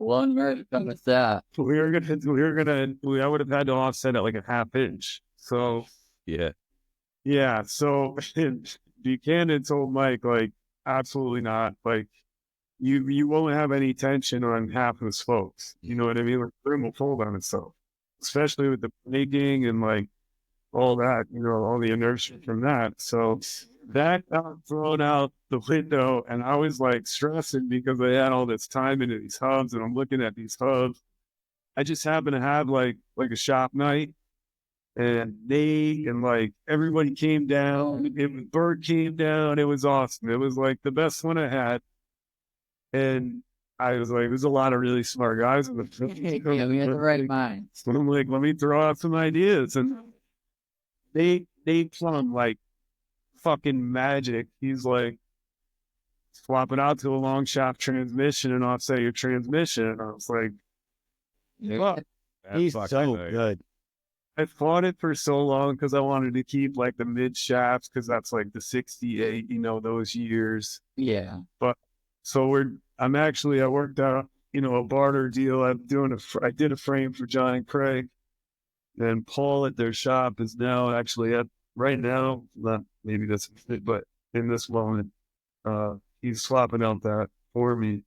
Well, with that, I would have had to offset it like a 1/2 inch. So yeah. So Buchanan told Mike, like, absolutely not. Like, you won't have any tension on half of the spokes. You know what I mean? Like, the rim will fold on itself, especially with the braking and like all that, you know, all the inertia from that. So that got thrown out the window, and I was like stressing because I had all this time into these hubs, and I'm looking at these hubs. I just happened to have like a shop night, and like everybody came down. Bird came down. It was awesome. It was like the best one I had, and I was like, there's a lot of really smart guys in we had the right mind. So I'm like, let me throw out some ideas, and they plumb like fucking magic. He's like, swap it out to a long shaft transmission and offset your transmission. And I was like, he's so good. I fought it for so long because I wanted to keep like the mid shafts because that's like the 68, those years. Yeah. But so I worked out, a barter deal. I did a frame for John and Craig, and Paul at their shop is now actually right now, not maybe that's it, but in this moment, he's swapping out that for me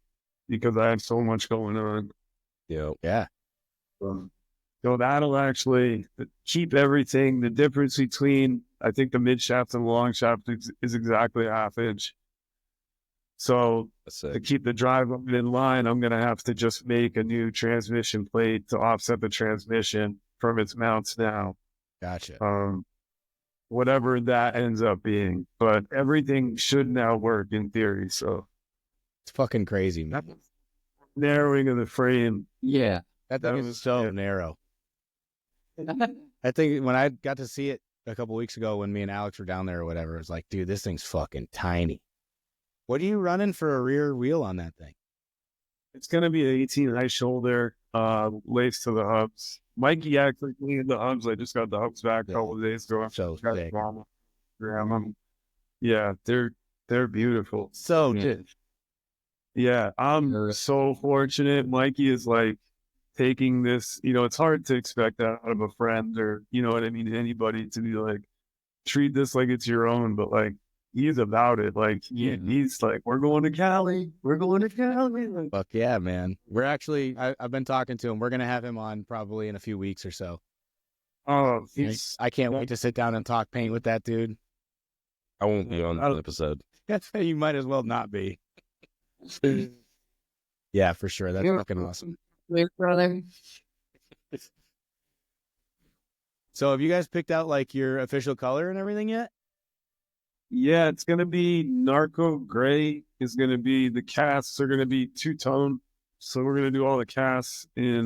because I have so much going on. Yeah. So that'll actually keep everything. The difference between, I think, the mid shaft and the long shaft is exactly a half inch. So to keep the drive in line, I'm going to have to just make a new transmission plate to offset the transmission from its mounts now. Gotcha. Whatever that ends up being. But everything should now work in theory. So it's fucking crazy, man. Narrowing of the frame. Yeah. That thing is so narrow. I think when I got to see it a couple weeks ago when me and Alex were down there or whatever, it was like, dude, this thing's fucking tiny. What are you running for a rear wheel on that thing? It's going to be an 18 high shoulder, laced to the hubs. Mikey actually cleaned the hubs. I just got the hubs back a couple of days ago. So sick. Yeah, they're beautiful. So good. Yeah, I'm so fortunate. Mikey is like taking this, it's hard to expect that out of a friend or, anybody to be like, treat this like it's your own, but like, he's about it. Like, he's like, we're going to Cali. We're going to Cali. Fuck yeah, man. We're actually, I've been talking to him. We're going to have him on probably in a few weeks or so. Oh, I can't wait to sit down and talk paint with that dude. I won't be on the episode. You might as well not be. Yeah, for sure. That's fucking awesome. Wait, brother. So have you guys picked out like your official color and everything yet? Yeah, it's going to be Narco Gray. The casts are going to be two-tone. So we're going to do all the casts in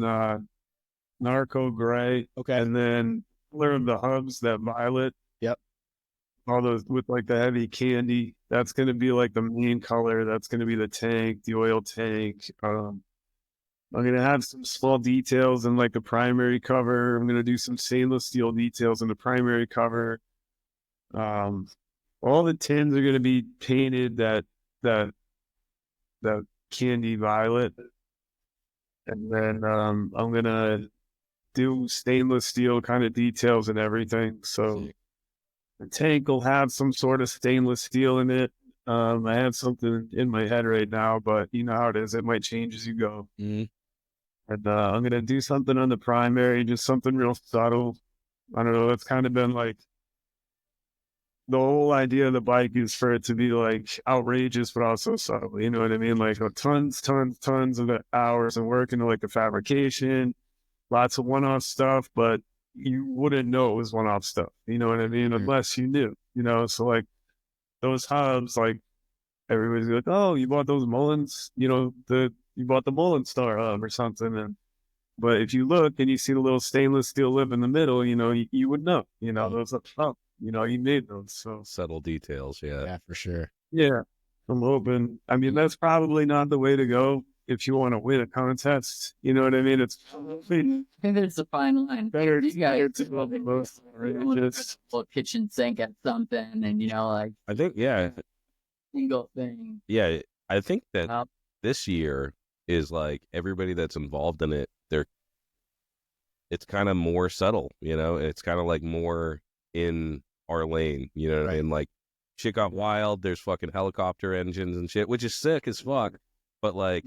Narco Gray. Okay. And then color of the hubs, that violet. Yep. All those with like the heavy candy. That's going to be like the main color. That's going to be the tank, the oil tank. I'm going to have some small details in like the primary cover. I'm going to do some stainless steel details in the primary cover. All the tins are going to be painted that candy violet. And then I'm going to do stainless steel kind of details and everything. So the tank will have some sort of stainless steel in it. I have something in my head right now, but you know how it is. It might change as you go. Mm-hmm. And I'm going to do something on the primary, just something real subtle. I don't know. It's kind of been like, the whole idea of the bike is for it to be like outrageous, but also subtle. You know what I mean? Like tons of hours and work into like the fabrication, lots of one-off stuff, but you wouldn't know it was one-off stuff. You know what I mean? Unless you knew, so like those hubs, like everybody's like, oh, you bought those Mullins, you bought the Mullen Star hub or something. But if you look and you see the little stainless steel lip in the middle, you would know, those are you made those. So subtle details. Yeah, for sure. Yeah. I'm hoping. I mean, that's probably not the way to go if you want to win a contest. You know what I mean? It's there's a fine line. better You guys to go the most outrageous. Kitchen sink at something, and like I think, single thing. Yeah, I think that this year is like everybody that's involved in it. It's kind of more subtle, It's kind of like more in our lane, you know what I mean? Like, shit got wild. There's fucking helicopter engines and shit, which is sick as fuck. But like,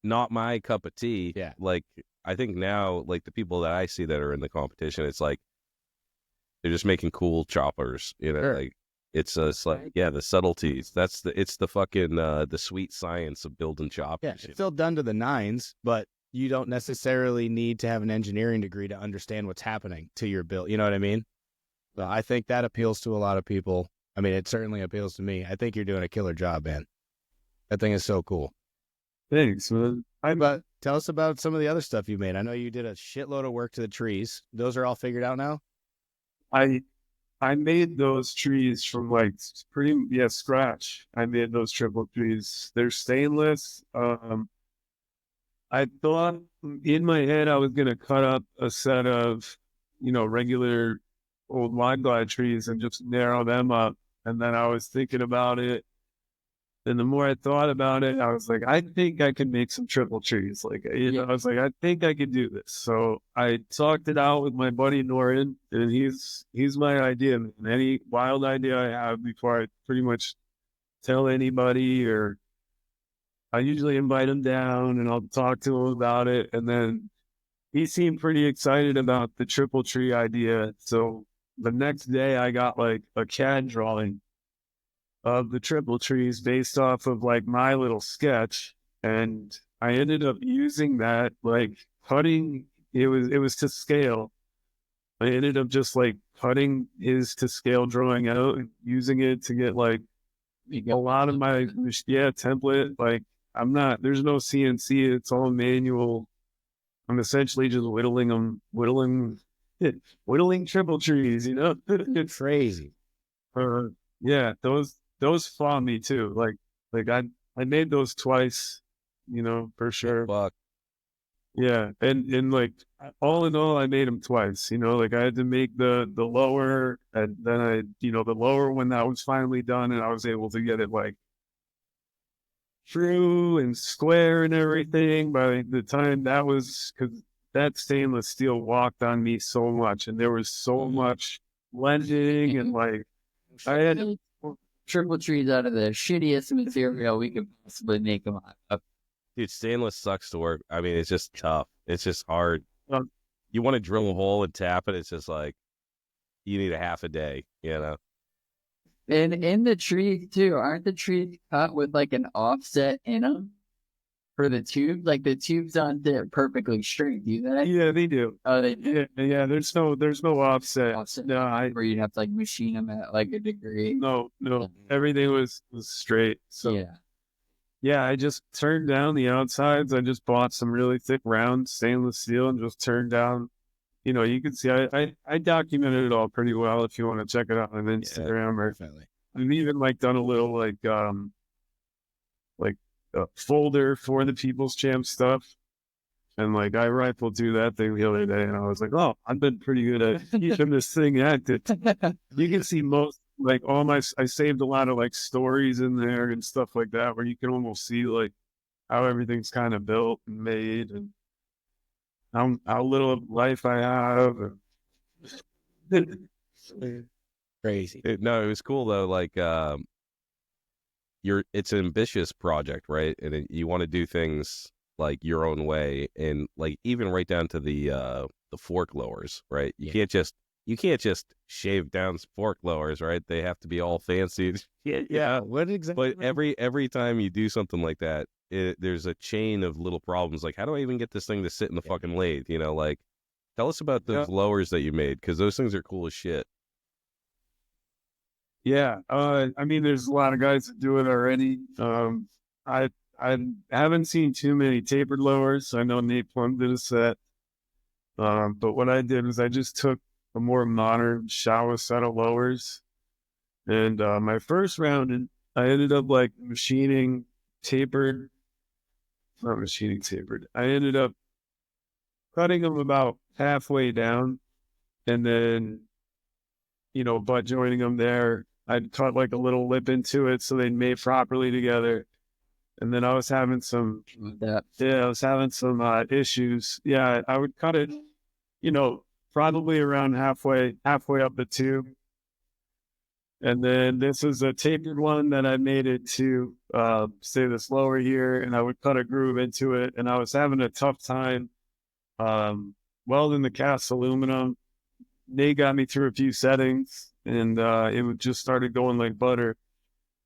not my cup of tea. Yeah. Like, I think now, like the people that I see that are in the competition, it's like they're just making cool choppers, Sure. Like it's like the subtleties. It's the fucking the sweet science of building choppers. Yeah, it's still done to the nines, but you don't necessarily need to have an engineering degree to understand what's happening to your build. You know what I mean? So I think that appeals to a lot of people. I mean, it certainly appeals to me. I think you're doing a killer job, man. That thing is so cool. Thanks, man. But tell us about some of the other stuff you made. I know you did a shitload of work to the trees. Those are all figured out now? I made those trees from like scratch. I made those triple trees. They're stainless. I thought in my head I was going to cut up a set of regular old line glide trees and just narrow them up. And then I was thinking about it. And the more I thought about it, I was like, I think I could make some triple trees. Like, I was like, I think I could do this. So I talked it out with my buddy Norin, and he's my idea, man. Any wild idea I have before I pretty much tell anybody, or I usually invite him down and I'll talk to him about it. And then he seemed pretty excited about the triple tree idea. So the next day I got like a CAD drawing of the triple trees based off of like my little sketch. And I ended up using that, like cutting, it was to scale. I ended up just like cutting his to scale drawing out and using it to get like a lot of my, template. Like there's no CNC, it's all manual. I'm essentially just whittling triple trees, It's crazy. Yeah, those fought me too. Like I made those twice, for sure. Fuck. Yeah, and like all in all, I made them twice. Like I had to make the lower, and then the lower when that was finally done, and I was able to get it like true and square and everything. By the time that was, because that stainless steel walked on me so much, and there was so much blending, and like I had triple trees out of the shittiest material we could possibly make them out of. Dude, stainless sucks to work. I mean, it's just tough. It's just hard. You want to drill a hole and tap it. It's just like you need a half a day, And in the trees too, aren't the trees cut with like an offset in them for the tube? Like the tubes aren't there perfectly straight, do they? Yeah, they do. Oh, they do. Yeah. There's no offset. No, where you'd have to like machine them at like a degree. No. Everything was straight. So yeah, I just turned down the outsides. I just bought some really thick round stainless steel and just turned down. You can see I documented it all pretty well if you want to check it out on Instagram. Or Definitely. I've even like done a little like a folder for the People's Champ stuff. And like I rifled through that thing the other day, and I was like, "Oh, I've been pretty good at keeping this thing active." You can see most, like I saved a lot of like stories in there and stuff like that, where you can almost see like how everything's kind of built and made, and how little of life I have. Crazy. No, it was cool though. Like, it's an ambitious project, right? And you want to do things like your own way, and like even right down to the fork lowers, right? You can't just shave down fork lowers, right? They have to be all fancy. Yeah. What exactly? But every time you do something like that, there's a chain of little problems. Like, how do I even get this thing to sit in the fucking lathe? Like, tell us about those lowers that you made, because those things are cool as shit. Yeah, I mean, there's a lot of guys that do it already. I haven't seen too many tapered lowers. I know Nate Plum did a set. But what I did was I just took a more modern Showa set of lowers. And my first round, I ended up like machining tapered. Not machining tapered. I ended up cutting them about halfway down, and then, butt joining them there. I'd cut like a little lip into it so they made properly together. And then I was having some, issues. Yeah, I would cut it, probably around halfway up the tube. And then this is a tapered one that I made it to, say this lower here, and I would cut a groove into it. And I was having a tough time welding the cast aluminum. They got me through a few settings, and it just started going like butter.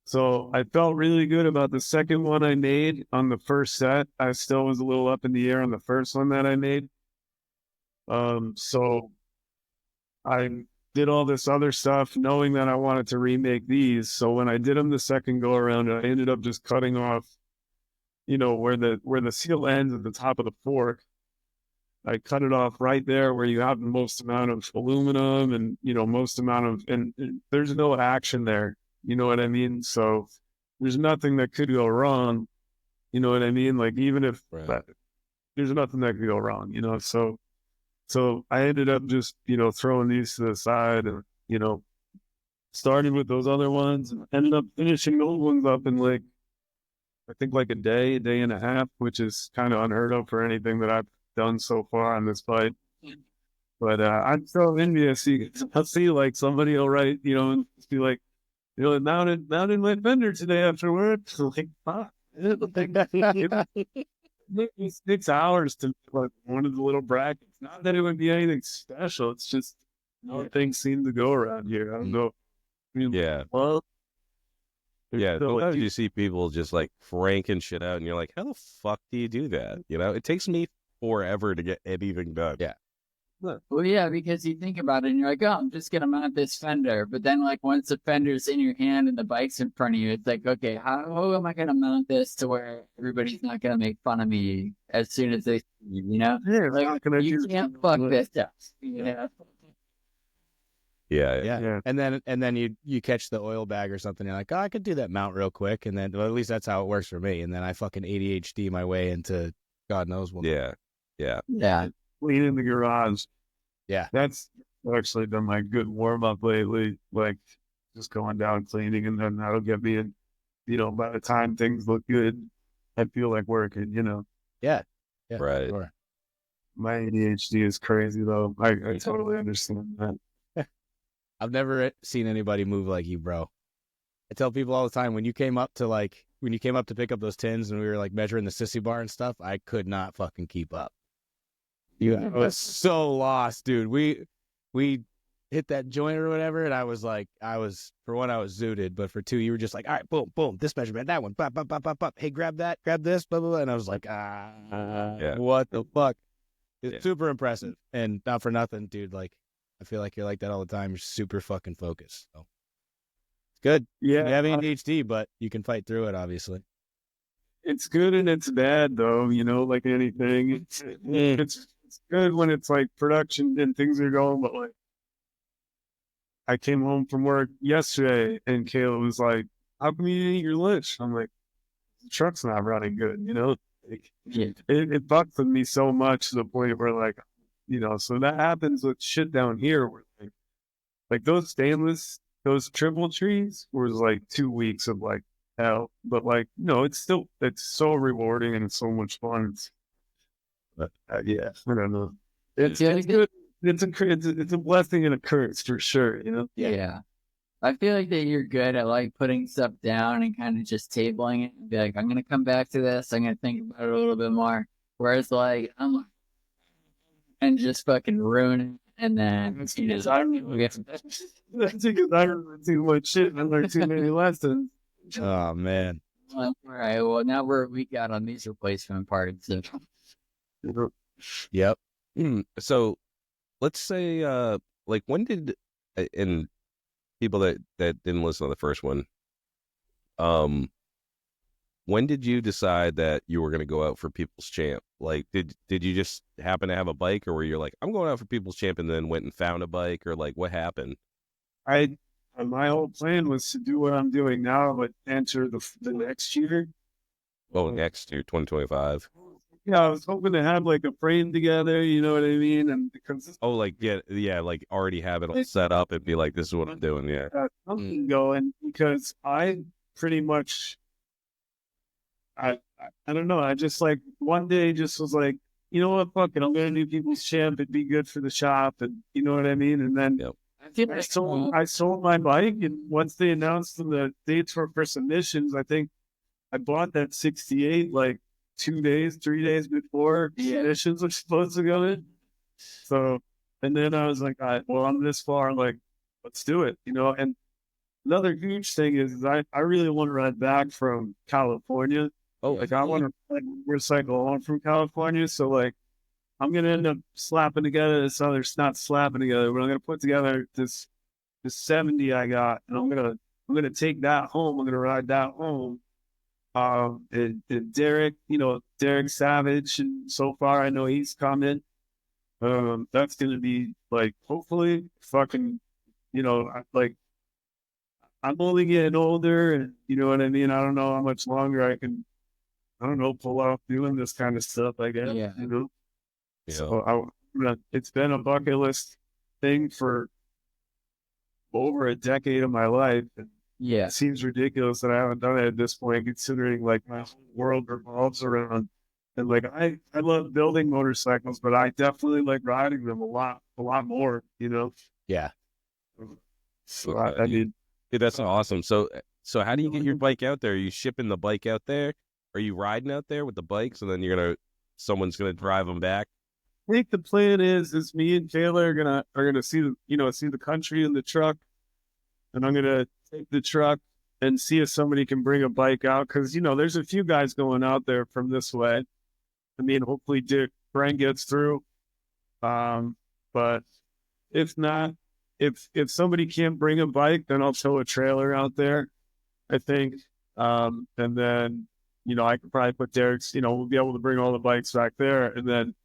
So I felt really good about the second one I made on the first set. I still was a little up in the air on the first one that I made. So I did all this other stuff knowing that I wanted to remake these. So when I did them the second go around, I ended up just cutting off, where the seal ends at the top of the fork. I cut it off right there where you have the most amount of aluminum and, most amount of, and there's no action there. You know what I mean? So there's nothing that could go wrong. You know what I mean? Like, even if there's nothing that could go wrong, so So I ended up just, throwing these to the side and, started with those other ones and ended up finishing those ones up in like, I think like a day and a half, which is kind of unheard of for anything that I've done so far on this bike. But I'm so envious. I'll see like somebody will write, and be like, mounted my fender today after work. Like, fuck. It took 6 hours to put one of the little brackets. Not that it would be anything special. It's just how things seem to go around here. I don't know. I mean, Yeah. well, Yeah, so sometimes you see people just like cranking shit out, and you're like, "How the fuck do you do that?" It takes me forever to get anything done. Yeah. Well, yeah, because you think about it and you're like, oh, I'm just going to mount this fender. But then, like, once the fender's in your hand and the bike's in front of you, it's like, okay, how am I going to mount this to where everybody's not going to make fun of me as soon as they see me, Yeah, Like, you can't fuck this up, Yeah. And then you catch the oil bag or something. You're like, oh, I could do that mount real quick. And then, well, at least that's how it works for me. And then I fucking ADHD my way into God knows what. Yeah. clean in the garage. Yeah. That's actually been my good warm up lately. Like just going down cleaning, and then that'll get me in, by the time things look good, I feel like working, Yeah. Right. Sure. My ADHD is crazy though. I totally understand that. I've never seen anybody move like you, bro. I tell people all the time, when you came up to pick up those tins and we were like measuring the sissy bar and stuff, I could not fucking keep up. I was so lost, dude. We hit that joint or whatever, and I was for one, I was zooted, but for two, you were just like, all right, boom, boom, this measurement, that one, bop, bop, bop, bop, bop. Hey, grab that, grab this, blah, blah, blah. And I was like, what the fuck? It's super impressive. And not for nothing, dude, like, I feel like you're like that all the time. You're super fucking focused. So it's good. Yeah. You have ADHD, but you can fight through it, obviously. It's good and it's bad though, like anything. It's good when it's like production and things are going, but like I came home from work yesterday and Kayla was like, how come you didn't eat your lunch? I'm like, the truck's not running good, Like, it fucks with me so much to the point where like, so that happens with shit down here where like those triple trees was like 2 weeks of like hell, but like, it's so rewarding and it's so much fun. But yeah, I don't know. It's good. It's a blessing and a curse for sure, Yeah. I feel like that you're good at like putting stuff down and kind of just tabling it and be like, I'm gonna come back to this. I'm gonna think about it a little bit more. Whereas like and just fucking ruin it. And then that's because I learned too much shit and I learned too many lessons. Oh man. Well, all right. Well, now we're a week out on these replacement parts. So. Yep. So let's say, like, when did, and people that didn't listen to the first one, when did you decide that you were going to go out for People's Champ? Like, did you just happen to have a bike, or were you like, I'm going out for People's Champ, and then went and found a bike, or like, what happened? My whole plan was to do what I'm doing now, but enter the next year. Oh, next year, 2025. Yeah, I was hoping to have like a frame together, you know what I mean? And because like like already have it all set up and be like, this is what I'm doing. Yeah, something going, because I pretty much, I don't know. I just like one day just was like, you know what, fuck it, I'm gonna do People's Champ. It'd be good for the shop, and you know what I mean. And then I sold my bike, and once they announced the dates for submissions, I think I bought that 68 like 3 days before submissions were supposed to go in. So, and then I was like, all right, well, I'm this far, like, let's do it, And another huge thing is I really want to ride back from California. Oh, like I want to recycle on from California. So like, I'm going to end up slapping together this other, not slapping together, but I'm going to put together this 70 I got, and I'm going to take that home. I'm going to ride that home. And Derek, Derek Savage, and so far I know he's coming. That's going to be like, hopefully fucking, like, I'm only getting older, and you know what I mean? I don't know how much longer I can, pull off doing this kind of stuff, I guess, Yeah. So it's been a bucket list thing for over a decade of my life. And Yeah. it seems ridiculous that I haven't done it at this point, considering like my whole world revolves around. And like I love building motorcycles, but I definitely like riding them a lot more. You know. Yeah. So I mean, Dude, that's awesome. So how do you get your bike out there? Are you shipping the bike out there? Are you riding out there with the bikes, and then someone's gonna drive them back? I think the plan is me and Taylor are gonna see the country in the truck, and I'm gonna take the truck and see if somebody can bring a bike out, because there's a few guys going out there from this way. I mean, hopefully Dick Brent gets through. But if not, if somebody can't bring a bike, then I'll tow a trailer out there, I think. And then I could probably put Derek's. We'll be able to bring all the bikes back there, and then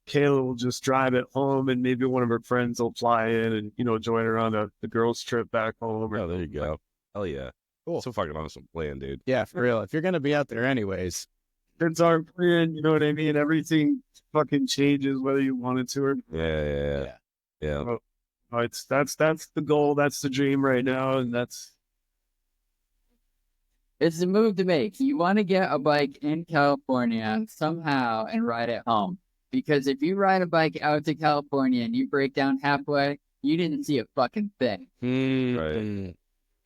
Kayla will just drive it home, and maybe one of her friends will fly in and join her on the girls' trip back home. Oh, there you go. Hell yeah. Cool. So fucking awesome plan, dude. Yeah, for real. If you're gonna be out there anyways, It's our plan, you know what I mean? Everything fucking changes whether you want it to or Yeah. that's the goal, that's the dream right now, and It's a move to make. You want to get a bike in California somehow and ride it home. Because if you ride a bike out to California and you break down halfway, you didn't see a fucking thing. Right.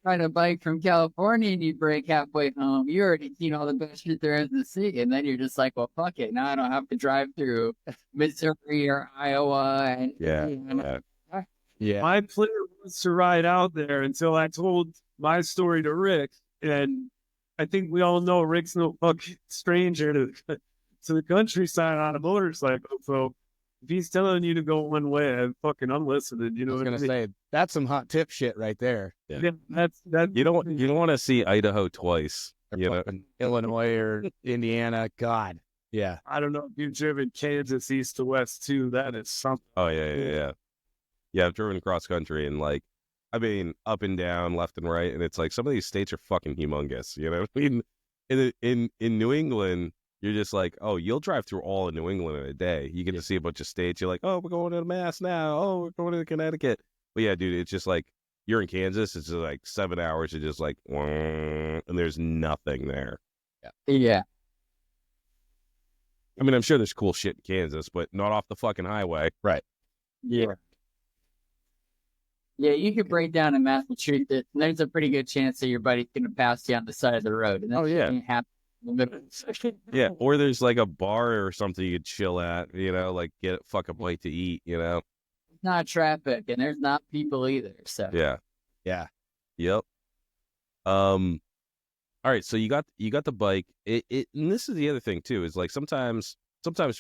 Ride a bike from California and you break halfway home, you already seen all the best shit there is to see. And then you're just like, well, fuck it. Now I don't have to drive through Missouri or Iowa. And, yeah. my plan was to ride out there until I told my story to Rick. And I think we all know Rick's no fucking stranger to the countryside on a motorcycle. So if he's telling you to go one way, I'm listening. You know I was what I gonna mean? say that's some hot tip shit right there. Yeah, that's You don't want to see Idaho twice. Or You know? fucking Illinois or Indiana. God. Yeah. I don't know if you've driven Kansas east to west too. That is something. Oh yeah. Yeah, I've driven cross country and up and down, left and right, and it's like some of these states are fucking humongous. You know, I mean, in New England, you're just like, oh, you'll drive through all of New England in a day. You get to see a bunch of states. You're like, oh, we're going to Mass now. Oh, we're going to Connecticut. But yeah, dude, it's just like you're in Kansas. It's just like 7 hours. It's just like, and there's nothing there. Yeah. I mean, I'm sure there's cool shit in Kansas, but not off the fucking highway. Right. Yeah. Yeah, you could break down in Massachusetts, and there's a pretty good chance that your buddy's going to pass you on the side of the road. And that happen in the middle. Yeah, or there's like a bar or something you could chill at, like get a fucking bite to eat, It's not traffic, and there's not people either. So Yeah. Yep. All right, so you got the bike. And this is the other thing too, is like sometimes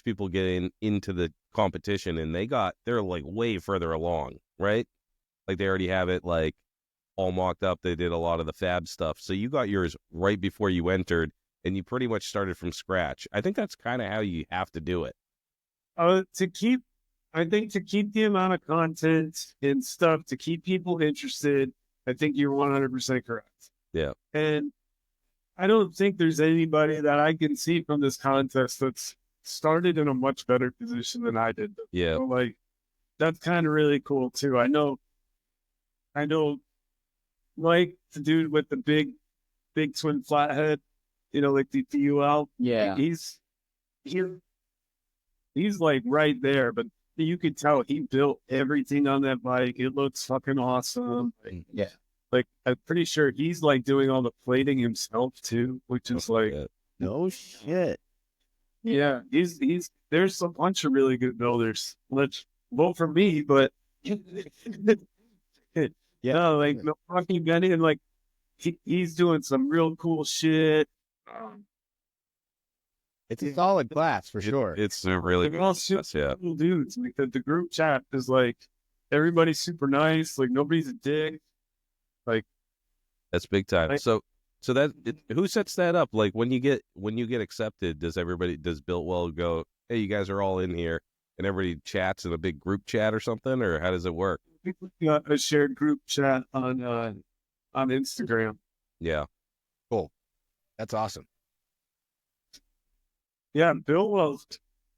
people get into the competition and they're like way further along, right? Like they already have it like all mocked up. They did a lot of the fab stuff. So you got yours right before you entered and you pretty much started from scratch. I think that's kind of how you have to do it. To keep the amount of content and stuff to keep people interested, I think you're 100% correct. Yeah. And I don't think there's anybody that I can see from this contest that's started in a much better position than I did. Yeah. So, like, that's kind of really cool too. I know Mike, the dude with the big twin flathead, like the DUL. yeah, He's like right there, but you could tell he built everything on that bike. It looks fucking awesome. yeah. Like, I'm pretty sure he's like doing all the plating himself too, which is like, No shit. yeah, he's there's a bunch of really good builders. Let's vote for me, but like no fucking Benny, and like he's doing some real cool shit. It's a solid class for sure. It's a really They're all super cool dudes. Like the group chat is like everybody's super nice. Like nobody's a dick. Like that's big time. So who sets that up? Like when you get accepted, does Builtwell go, hey, you guys are all in here, and everybody chats in a big group chat or something, or how does it work? We got a shared group chat on Instagram. Yeah. Cool. That's awesome. Yeah, Builtwell's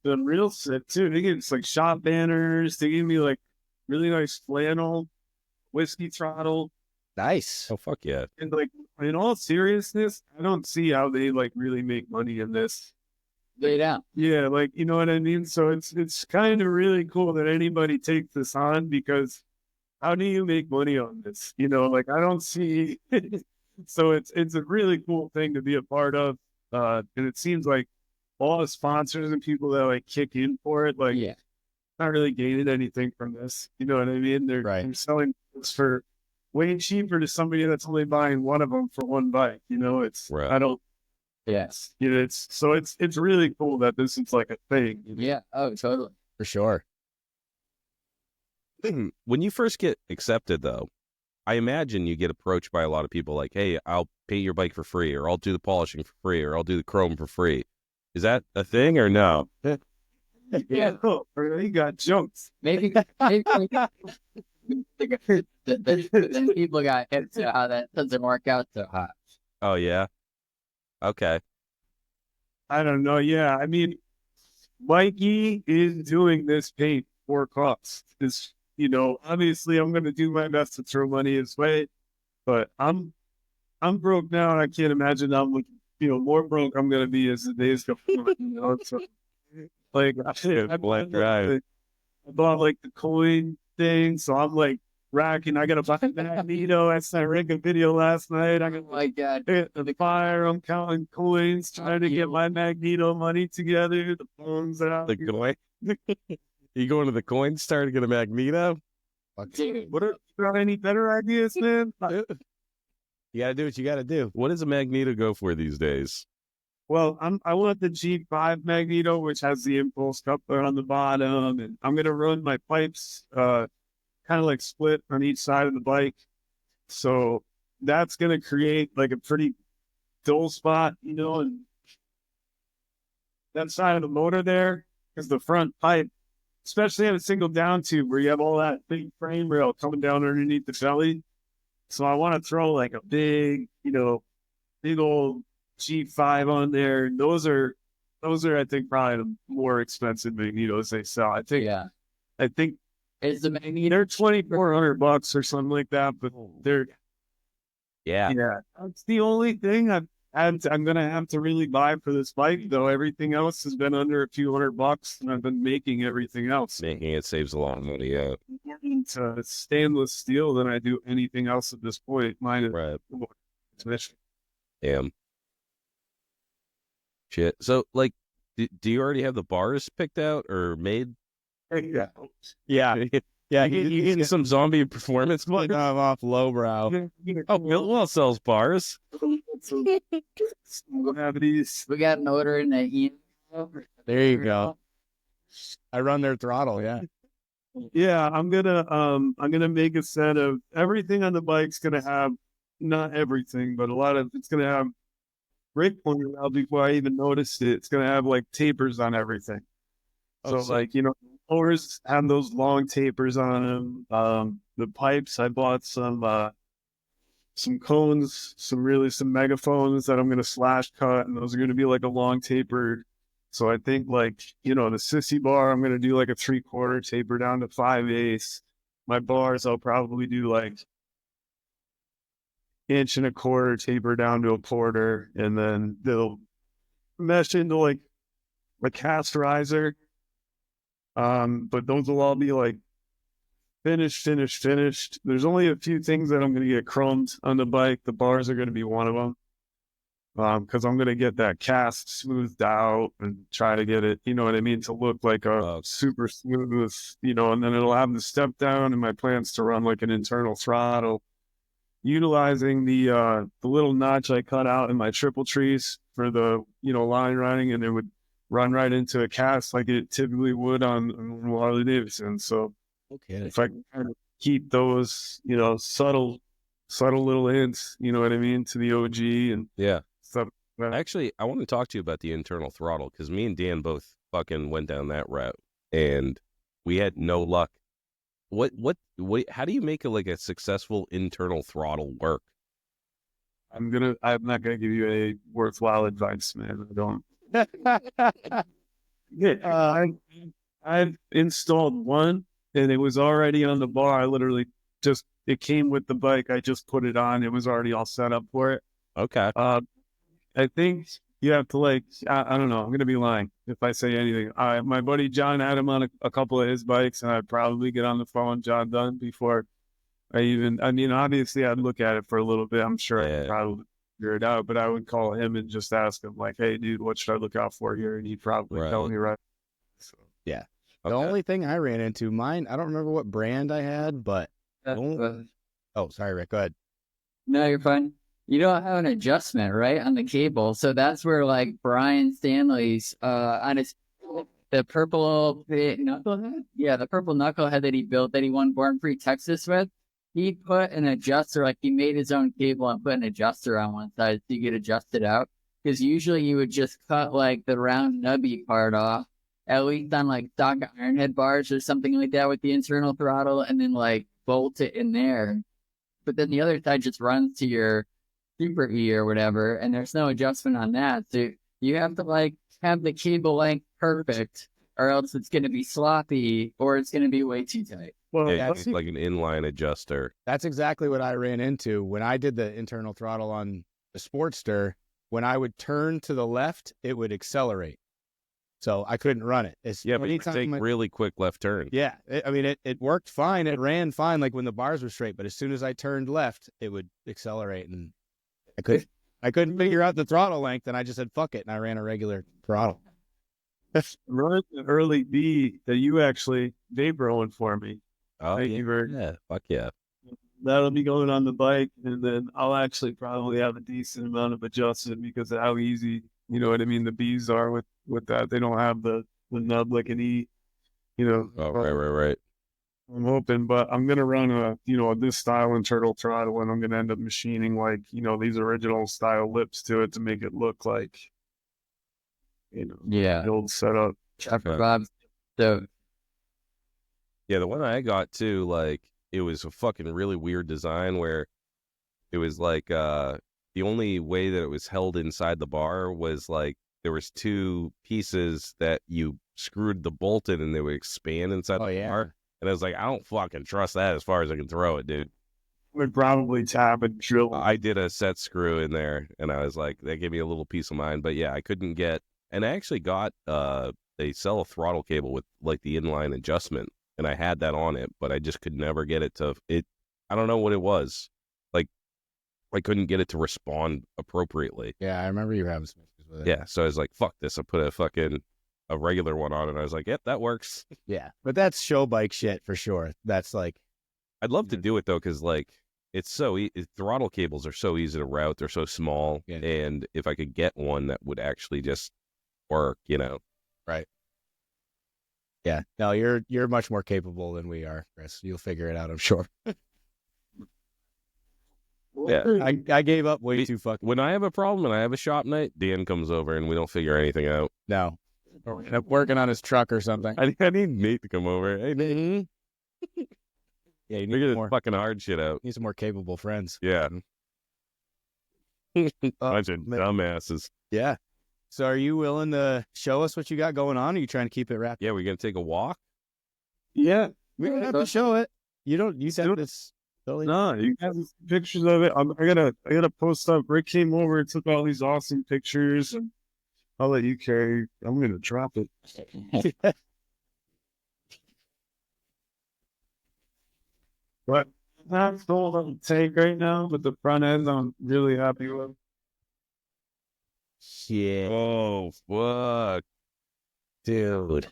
the real sick too. They gave us like shop banners. They gave me like really nice flannel, whiskey throttle. Nice. Oh fuck yeah! And like, in all seriousness, I don't see how they like really make money in this. Lay down. Yeah, like, you know what I mean? So it's kind of really cool that anybody takes this on, because how do you make money on this? You know, like I don't see so it's a really cool thing to be a part of. And it seems like all the sponsors and people that like kick in for it, like Yeah. not really gaining anything from this. You know what I mean? They're selling this for way cheaper to somebody that's only buying one of them for one bike. You know, it's Right. I don't Yes. you know, it's really cool that this is like a thing. You know? Yeah. Oh, totally. For sure. When you first get accepted, though, I imagine you get approached by a lot of people like, hey, I'll paint your bike for free, or I'll do the polishing for free, or I'll do the chrome for free. Is that a thing or no? Yeah, oh, you got jokes. Maybe the people got hit to how that doesn't work out so hot. Oh, yeah? Okay. I don't know. Yeah, I mean, Mikey is doing this paint for cost. This, you know, obviously I'm going to do my best to throw money his way, but I'm broke now, and I can't imagine how much, you know, more broke I'm going to be as the days go on. You know, so like I bought like the coin thing, so I'm like racking. I got to buy Magneto. I sent Rick a video last night. I got Oh my God. the fire. I'm counting coins, trying to get my Magneto money together. The phones out. The coin? You going to the coin star to get a Magneto? Dude, What are you got any better ideas, man? You got to do what you got to do. What does a Magneto go for these days? Well, I want the G5 Magneto, which has the impulse coupler on the bottom, and I'm gonna run my pipes kind of like split on each side of the bike. So that's gonna create like a pretty dull spot, you know, and that side of the motor there, because the front pipe, especially on a single down tube where you have all that big frame rail coming down underneath the belly. So I want to throw like a big, you know, big old G5 on there. Those are I think probably the more expensive Magnetos they sell. I think yeah. it's the Magneto. they're $2,400 or something like that, but they're Yeah. that's the only thing I'm gonna have to really buy for this bike, though. Everything else has been under a few $100, and I've been making everything else. Making it saves a lot of money, yeah. It's stainless steel than I do anything else at this point. Mine is Right. transmission. Damn. Shit. So, like, do you already have the bars picked out or made? Yeah. Yeah. Yeah. You getting some zombie performance? I'm off lowbrow. Oh, Millwell sells bars. We'll have these. We got an order in the There you go. I run their throttle. Yeah. Yeah, I'm gonna make a set of everything on the bike's gonna have, not everything, but a lot of it's gonna have. Rick pointed out before I even noticed it, it's gonna have like tapers on everything. So like, you know, motors have those long tapers on them. The pipes, I bought some cones, some megaphones that I'm gonna slash cut, and those are gonna be like a long taper. So I think like, you know, the sissy bar, I'm gonna do like a 3/4 taper down to 5/8. My bars, I'll probably do like 1.25 inch taper down to 1/4, and then they'll mesh into like a cast riser. But those will all be like finished. There's only a few things that I'm going to get chromed on the bike. The bars are going to be one of them. Because I'm going to get that cast smoothed out and try to get it, you know what I mean, to look like a super smooth, you know, and then it'll have the step down, and my plans to run like an internal throttle, utilizing the little notch I cut out in my triple trees for the, you know, line running, and it would run right into a cast like it typically would on Harley Davidson. So Okay. if I can kind of keep those, you know, subtle little hints, you know what I mean, to the OG and Yeah. stuff. Actually, I want to talk to you about the internal throttle, because me and Dan both fucking went down that route, and we had no luck. What, how do you make a successful internal throttle work? I'm not gonna give you a worthwhile advice, man. I don't. Yeah, I've installed one, and it was already on the bar. I literally it came with the bike. I just put it on. It was already all set up for it. Okay. I think you have to I don't know. I'm gonna be lying if I say anything. My buddy John had him on a couple of his bikes, and I'd probably get on the phone, John Dunn, before I mean, obviously I'd look at it for a little bit. I'm sure I could probably figure it out, but I would call him and just ask him like, hey dude, what should I look out for here? And he'd probably tell me right. So, yeah. The only thing I ran into, mine, I don't remember what brand I had, but oh, sorry, Rick, go ahead. No, you're fine. You don't have an adjustment, right, on the cable. So that's where like Brian Stanley's on his the purple knucklehead? Yeah, the purple knucklehead that he built that he won Born Free Texas with. He put an adjuster, like he made his own cable and put an adjuster on one side so you could adjust it out. Because usually you would just cut like the round nubby part off, at least on like stock Ironhead bars or something like that with the internal throttle, and then like bolt it in there. But then the other side just runs to your Super E or whatever, and there's no adjustment on that. So you have to like have the cable length perfect, or else it's going to be sloppy or it's going to be way too tight. Well, it's like an inline adjuster. That's exactly what I ran into when I did the internal throttle on the Sportster. When I would turn to the left, it would accelerate. So I couldn't run it. But you take really quick left turn. Yeah. It worked fine. It ran fine, like when the bars were straight. But as soon as I turned left, it would accelerate. And I couldn't figure out the throttle length. And I just said, fuck it. And I ran a regular throttle. Run the early B that you actually vaporing for me. Oh, yeah. Fuck yeah. That'll be going on the bike. And then I'll actually probably have a decent amount of adjustment because of how easy, you know what I mean, the B's are with that. They don't have the nub like an E, you know. Oh, right. I'm hoping, but I'm going to run this style internal throttle, and I'm going to end up machining these original style lips to it to make it look like, the old setup. Bob. So, yeah, the one I got too, like, it was a fucking really weird design where it was like, the only way that it was held inside the bar was like, there was two pieces that you screwed the bolt in and they would expand inside the bar. And I was like, I don't fucking trust that as far as I can throw it, dude. Would probably tap and drill. I did a set screw in there and I was like, that gave me a little peace of mind. But yeah, I couldn't get, and I actually got, they sell a throttle cable with like the inline adjustment and I had that on it, but I just could never get it to, I don't know what it was. Like, I couldn't get it to respond appropriately. Yeah, I remember you having some issues with it. Yeah, so I was like, fuck this. I put a regular one on and I was like, yep, that works. Yeah, but that's show bike shit for sure. That's like, I'd love to do it though, because like it's so throttle cables are so easy to route. They're so small, and if I could get one that would actually just work, right? Yeah, no, you're much more capable than we are, Chris. You'll figure it out, I'm sure. Yeah, I gave up way too fucking. When I have a problem and I have a shop night, Dan comes over and we don't figure anything out. No, end up working on his truck or something. I need Nate to come over. Hey, Nate. Yeah, you need figure more this fucking hard shit out. Need some more capable friends. Yeah. Bunch of dumbasses. Yeah. So are you willing to show us what you got going on? Or are you trying to keep it wrapped? Yeah, we're gonna take a walk. Yeah, we don't have to show it. You said this. Totally. No, you have pictures of it. I gotta post up. Rick came over and took all these awesome pictures. I'll let you carry. I'm gonna drop it. But that's all I'm take right now. But the front end, I'm really happy with. Shit. Oh fuck, dude.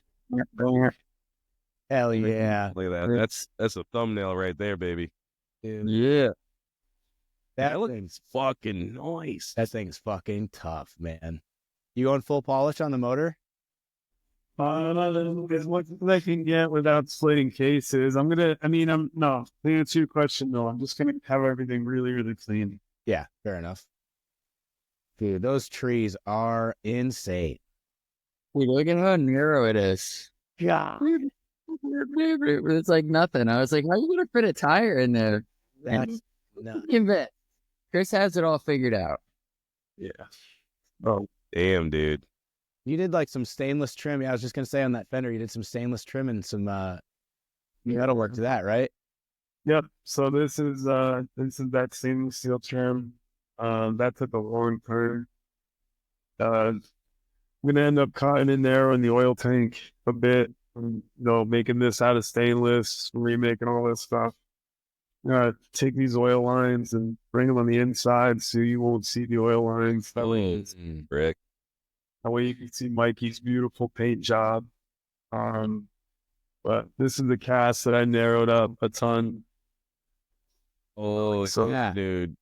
Hell yeah. Look at that. That's a thumbnail right there, baby. Dude. Yeah. That thing's fucking nice. That thing's fucking tough, man. You going full polish on the motor? As much as I can get without slitting cases. To answer your question, no, I'm just going to have everything really, really clean. Yeah, fair enough. Dude, those trees are insane. Dude, look at how narrow it is. Yeah. It's like nothing. I was like, how are you going to fit a tire in there? That's nuts. Chris has it all figured out. Yeah. Oh, damn, dude. You did like some stainless trim. Yeah, I was just gonna say on that fender, you did some stainless trim and some metal work to that, right? Yep. So this is that stainless steel trim. That took a long time. I'm gonna end up cutting in there in the oil tank a bit. Making this out of stainless, remaking all this stuff. Take these oil lines and bring them on the inside so you won't see the oil lines. That way, Brick. that way you can see Mikey's beautiful paint job. But this is the cast that I narrowed up a ton. Oh, So, dude.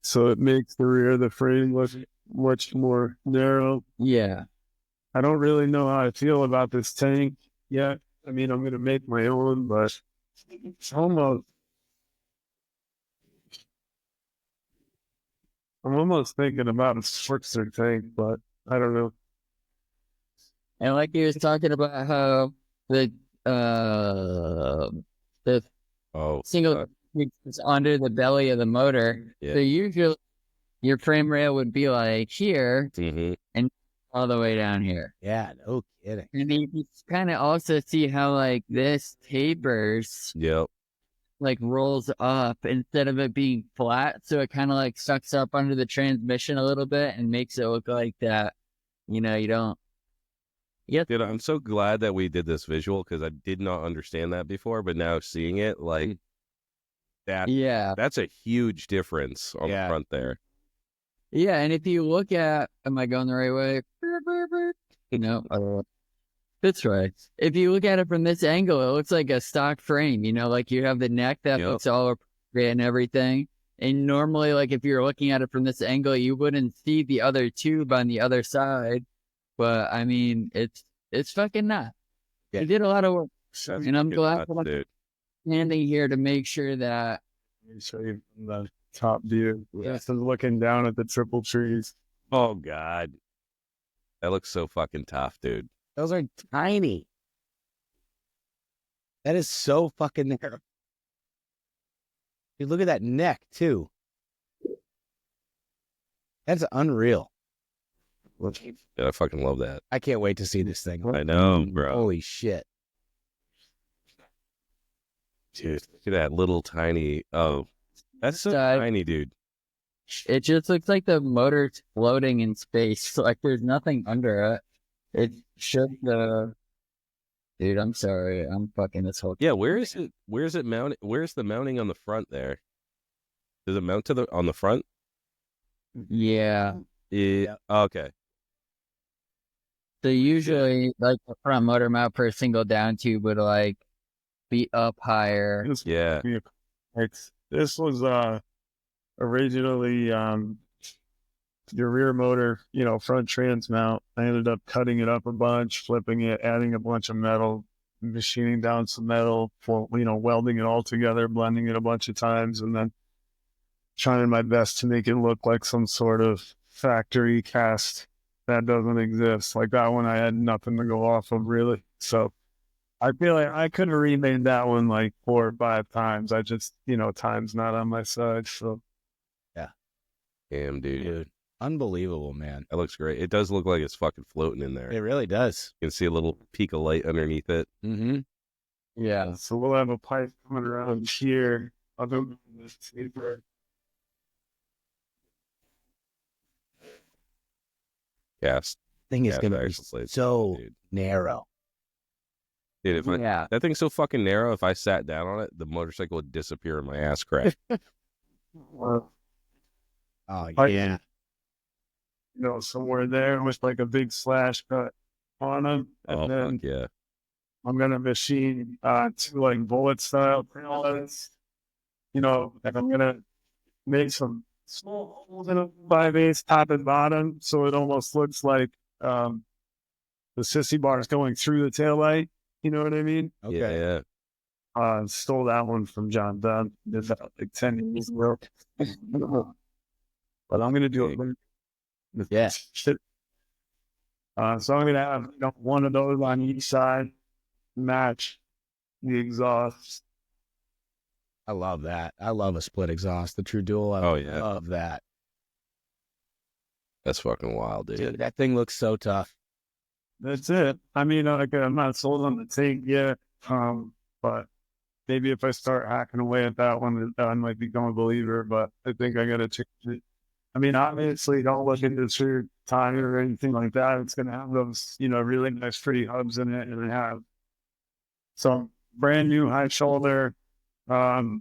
So it makes the rear of the frame look much more narrow. Yeah. I don't really know how I feel about this tank yet. I mean, I'm going to make my own, but it's almost, I'm almost thinking about a Switzer tank, but I don't know. And like he was talking about how the single is under the belly of the motor. Yeah. So usually your frame rail would be like here Mm-hmm. and all the way down here. Yeah, no kidding. And you can kind of also see how like this tapers, Yep. like rolls up instead of it being flat. So it kind of like sucks up under the transmission a little bit and makes it look like that, you don't. Yep. Dude, I'm so glad that we did this visual because I did not understand that before, but now seeing it, like Yeah. that's a huge difference on the front there. Yeah, and if you look at, am I going the right way? No, this way. If you look at it from this angle, it looks like a stock frame. Like you have the neck that looks all appropriate and everything. And normally, like if you're looking at it from this angle, you wouldn't see the other tube on the other side. But I mean, it's fucking nuts. You did a lot of work, and I'm glad that I'm standing here to make sure that. Let me show you from the top view. This is looking down at the triple trees. Oh God, that looks so fucking tough, dude. Those are tiny. That is so fucking narrow. Dude, look at that neck too. That's unreal. Yeah, I fucking love that. I can't wait to see this thing. I know, bro. Holy shit. Dude, look at that little tiny. Oh, that's so tiny, dude. It just looks like the motor's floating in space. Like there's nothing under it. It should. Dude, I'm sorry. I'm fucking this whole. Yeah, where is it? Where's it mounted? Where's the mounting on the front there? Does it mount on the front? Yeah. Okay. So usually, like the front motor mount for a single down tube would like be up higher. Yeah. This was originally your rear motor, front trans mount. I ended up cutting it up a bunch, flipping it, adding a bunch of metal, machining down some metal, welding it all together, blending it a bunch of times, and then trying my best to make it look like some sort of factory cast that doesn't exist. Like that one, I had nothing to go off of really. So I feel like I could have remade that one like 4 or 5 times. I just, time's not on my side. So yeah. Damn, dude. Unbelievable, man. That looks great. It does look like it's fucking floating in there. It really does. You can see a little peak of light underneath it. Mm-hmm. Yeah. So we'll have a pipe coming around here. I'll go this taper. Yes. Thing is going to be so narrow. Dude, that thing's so fucking narrow, if I sat down on it, the motorcycle would disappear in my ass crack. Oh, yeah. Somewhere there with like a big slash cut on them. And then fuck yeah. I'm going to machine 2 like bullet style pellets. And I'm going to make some small holes in a 5/8 top and bottom. So it almost looks like the sissy bar is going through the taillight. You know what I mean? Okay. Yeah. Stole that one from John Dunn. Did that like 10 years ago. But I'm going to do it. Yeah. So I'm going to have one of those on each side, match the exhaust. I love that. I love a split exhaust, the True Dual. I love that. That's fucking wild, dude. Dude, that thing looks so tough. that's it. I mean, like, I'm not sold on the tank yet, but maybe if I start hacking away at that one, I might become a believer. But I think I got to change it. I mean, obviously, don't look into your tire or anything like that. It's going to have those, really nice, pretty hubs in it, and have some brand new high shoulder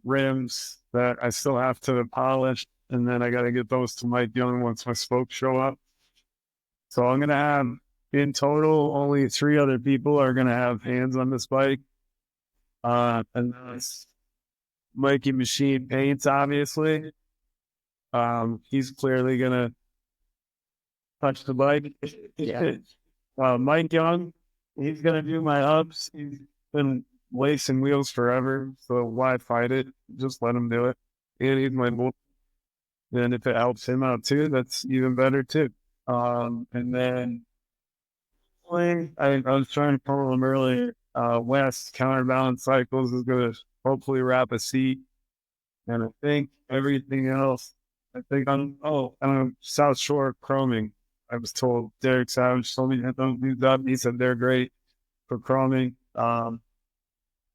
rims that I still have to polish, and then I got to get those to Mike Young once my spokes show up. So I'm going to have, in total, only 3 other people are going to have hands on this bike. And that's Mikey Machine Paints, obviously. He's clearly going to touch the bike. Yeah. Mike Young, he's going to do my ups. He's been lacing wheels forever, so why fight it? Just let him do it. And he's my boy. And if it helps him out too, that's even better too. And then I was trying to call him earlier. West Counterbalance Cycles is going to hopefully wrap a seat. And I think everything else, I'm South Shore Chroming. I was told Derek Savage told me to hit those dudes up. He said they're great for chroming.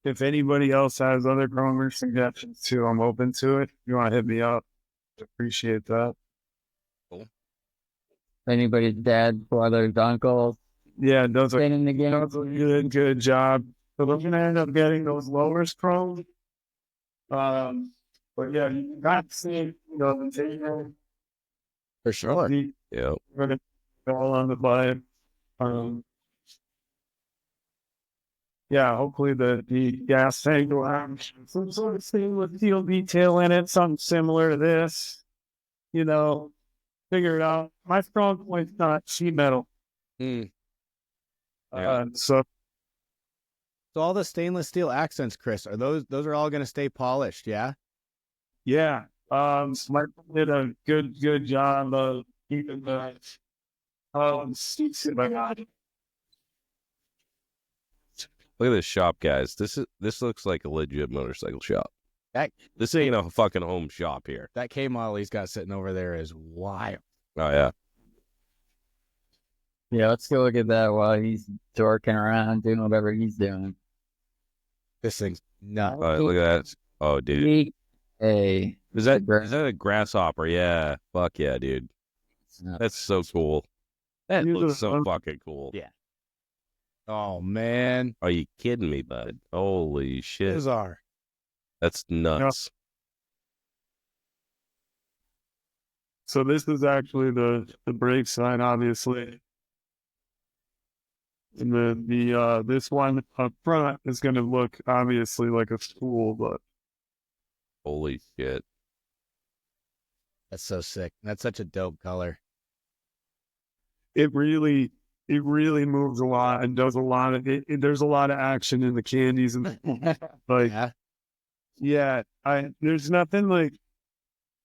If anybody else has other chromer suggestions too, I'm open to it. If you want to hit me up, appreciate that. Cool. Anybody's dad, brothers, uncles. Yeah, does a in the game. good job. So we're gonna end up getting those lowers chrome. But yeah, you got to see, the table. For sure. Yeah. We're gonna all on the bike. Yeah, hopefully the gas tank will have some sort of stainless steel detail in it, something similar to this. Figure it out. My strong point's not sheet metal. Yeah. So all the stainless steel accents, Chris, are those are all going to stay polished? Yeah. yeah, Smart did a good job of keeping the seats in my body. Look at this shop, guys. This looks like a legit motorcycle shop. This ain't a fucking home shop here. That K model he's got sitting over there is wild. Oh yeah. Yeah, let's go look at that while he's dorking around doing whatever he's doing. This thing's nuts. Look at that. Oh, dude. Hey, Is that a grasshopper? Yeah. Fuck yeah, dude. That's so cool. That looks so fucking cool. Yeah. Oh man. Are you kidding me, bud? Holy shit. Bizarre. That's nuts. So this is actually the brake sign, obviously. And the this one up front is going to look obviously like a spool, but Holy shit. That's so sick. That's such a dope color. it really moves a lot and does a lot of it. There's a lot of action in the candies and like there's nothing like,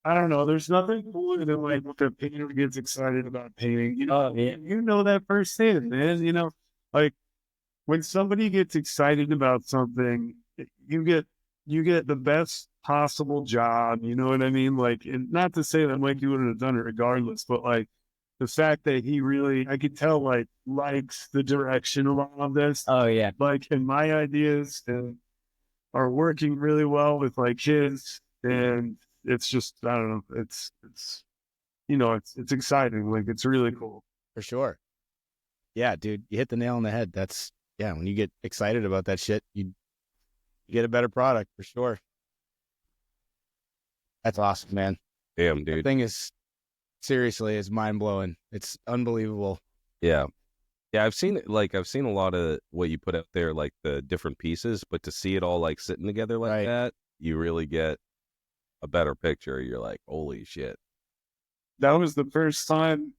I don't know. There's nothing cooler than like when a painter gets excited about painting. You know that firsthand, man. Like when somebody gets excited about something, you get the best possible job. You know what I mean? Like, and not to say that Mikey wouldn't have done it regardless, but like the fact that he really, I could tell, like likes the direction of all of this. Oh yeah, Like, and my ideas are working really well with like his, and it's just, I don't know. It's it's exciting. Like, it's really cool. For sure. Yeah, dude, you hit the nail on the head. That's, when you get excited about that shit, you get a better product for sure. That's awesome, man. Damn, dude. The thing is, seriously, is mind blowing. It's unbelievable. Yeah. Yeah, I've seen a lot of what you put out there, like the different pieces, but to see it all like sitting together like that, you really get a better picture. You're like, holy shit. That was the first time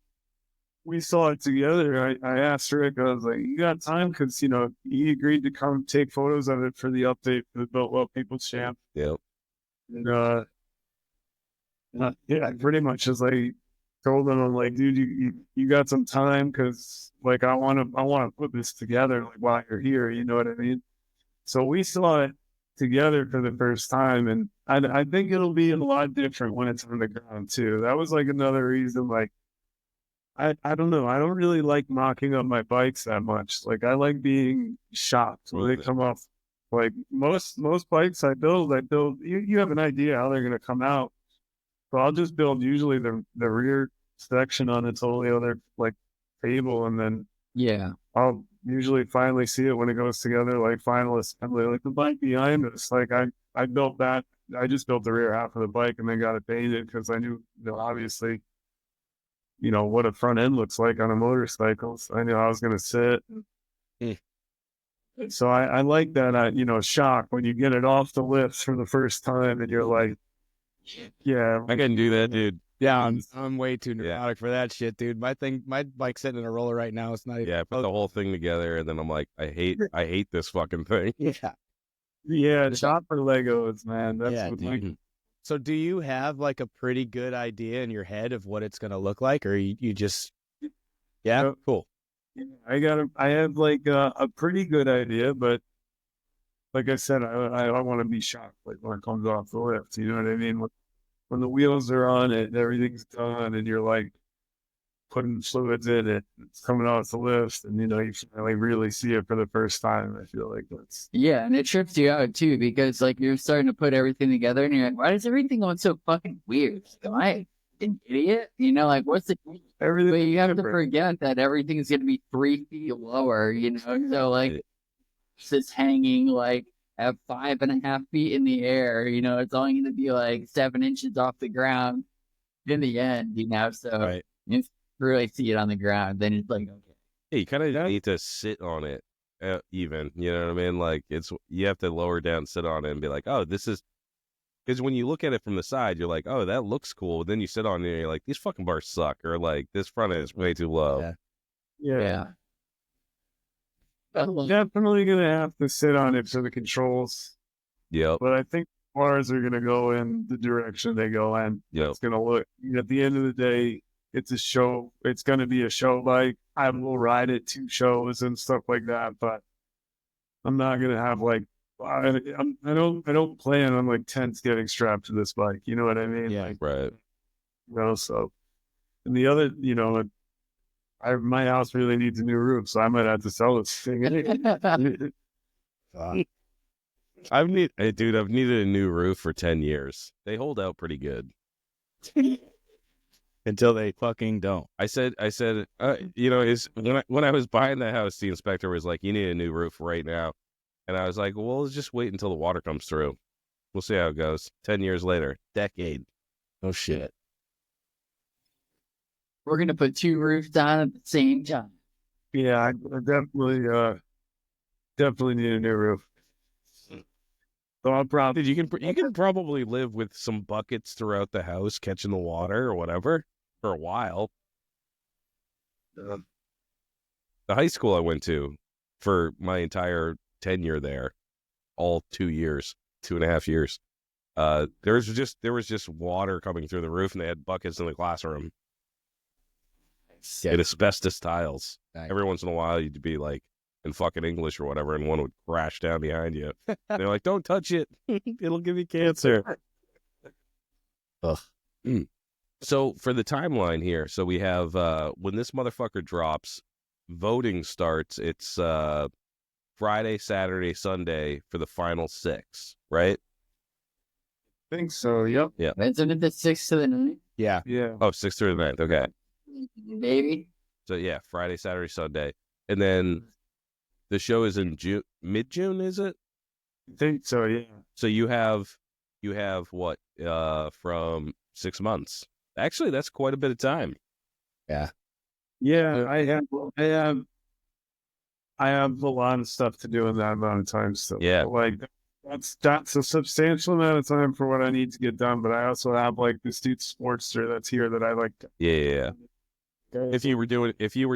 we saw it together. I asked Rick, I was like, you got time? Because, he agreed to come take photos of it for the update for the Built Well People's Champ. Yep. And, I pretty much just like told him, I'm like, dude, you got some time? Because like, I want to put this together like while you're here. You know what I mean? So we saw it together for the first time, and I think it'll be a lot different when it's on the ground too. That was like another reason. Like, I don't know. I don't really like mocking up my bikes that much. Like I like being shocked when they come off. Like most bikes I build, you have an idea how they're gonna come out. So I'll just build usually the rear section on its whole other like table, and then Yeah. I'll usually finally see it when it goes together, like final assembly. Like the bike behind us, like I built that. I just built the rear half of the bike and then got it painted because I knew, obviously, what a front end looks like on a motorcycle. So I knew I was going to sit. So I like that, shock when you get it off the lifts for the first time and you're like, yeah. I can do that, dude. Yeah, I'm way too neurotic for that shit, dude. My bike's sitting in a roller right now. It's not even. Yeah, I put the whole thing together, and then I'm like, I hate this fucking thing. Yeah. Yeah, shop for Legos, man. That's what dude. So do you have like a pretty good idea in your head of what it's going to look like, or you just, cool. I have like a pretty good idea, but like I said, I want to be shocked like when it comes off the lift. You know what I mean? When the wheels are on it and everything's done and you're like putting fluids in it, it's coming off the lift, and you finally really see it for the first time. I feel like that's and it trips you out too because like you're starting to put everything together and you're like, why is everything going so fucking weird? Am I an idiot? Like what's the everything? But you have to forget that everything is going to be 3 feet lower. So like it's just hanging like at 5.5 feet in the air. It's only going to be like 7 inches off the ground in the end. So you really see it on the ground, then it's like, okay. Yeah, you kind of need to sit on it, even. You know what I mean? Like you have to lower down, sit on it, and be like, oh, this is. Because when you look at it from the side, you're like, oh, that looks cool. But then you sit on it, and you're like, these fucking bars suck, or like this front end is way too low. Yeah. I'm definitely gonna have to sit on it for the controls. Yep. But I think bars are gonna go in the direction they go in. Yep. It's gonna look. At the end of the day, it's a show. It's gonna be a show bike. I will ride it to shows and stuff like that. But I'm not gonna have like. I don't plan on like tents getting strapped to this bike. You know what I mean? Yeah. Like, right. So, and the other, my house really needs a new roof, so I might have to sell this thing. I've needed a new roof for 10 years. They hold out pretty good. Until they fucking don't. I said, when I was buying the house, the inspector was like, you need a new roof right now. And I was like, well, let's just wait until the water comes through. We'll see how it goes. 10 years later, decade. Oh, shit. We're going to put 2 roofs on at the same time. Yeah, I definitely need a new roof. So I'll probably you can probably live with some buckets throughout the house, catching the water or whatever for a while. The high school I went to for my entire tenure there, all 2 years, 2.5 years. There was just water coming through the roof, and they had buckets in the classroom. And asbestos tiles. Nice. Every once in a while, you'd be like in fucking English or whatever, and one would crash down behind you. They're like, "Don't touch it; it'll give you cancer." Ugh. So for the timeline here, so we have when this motherfucker drops, voting starts. It's Friday, Saturday, Sunday for the final 6, right? I think so. Yep. Yeah. Isn't it the 6th to the 9th? Yeah. Yeah. Oh, 6th through the 9th. Okay. Maybe. So yeah, Friday, Saturday, Sunday, and then the show is in June, mid-June, is it? I think so. Yeah. So you have what from 6 months? Actually, that's quite a bit of time. Yeah. Yeah, I have a lot of stuff to do in that amount of time. So yeah, like that's a substantial amount of time for what I need to get done. But I also have like this dude Sportster that's here that I like. Yeah. If you were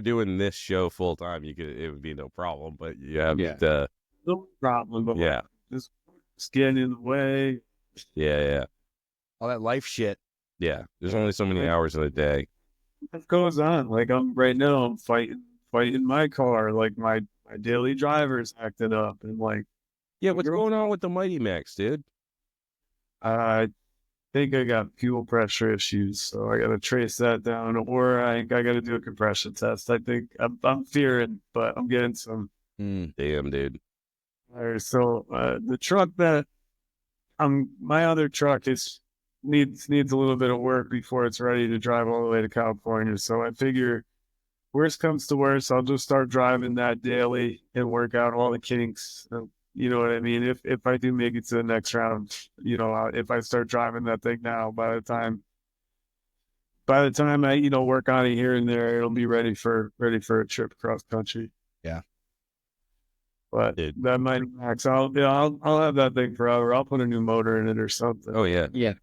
doing this show full time, it would be no problem. But you have no problem. But just getting in the way. Yeah. All that life shit. Yeah, there's only so many hours in a day. What goes on? Like I'm fighting my car. Like my daily driver's acting up, and like what's going on with the Mighty Max, dude? think I got fuel pressure issues, so I got to trace that down, or I got to do a compression test. I think I'm fearing, but I'm getting some. Damn, dude. So the truck that my other truck needs a little bit of work before it's ready to drive all the way to California. So I figure, worst comes to worst, I'll just start driving that daily and work out all the kinks. You know what I mean? If I do make it to the next round, if I start driving that thing now, by the time I work on it here and there, it'll be ready for a trip across country. Yeah. But that might max. I'll have that thing forever. I'll put a new motor in it or something. Oh yeah. Yeah.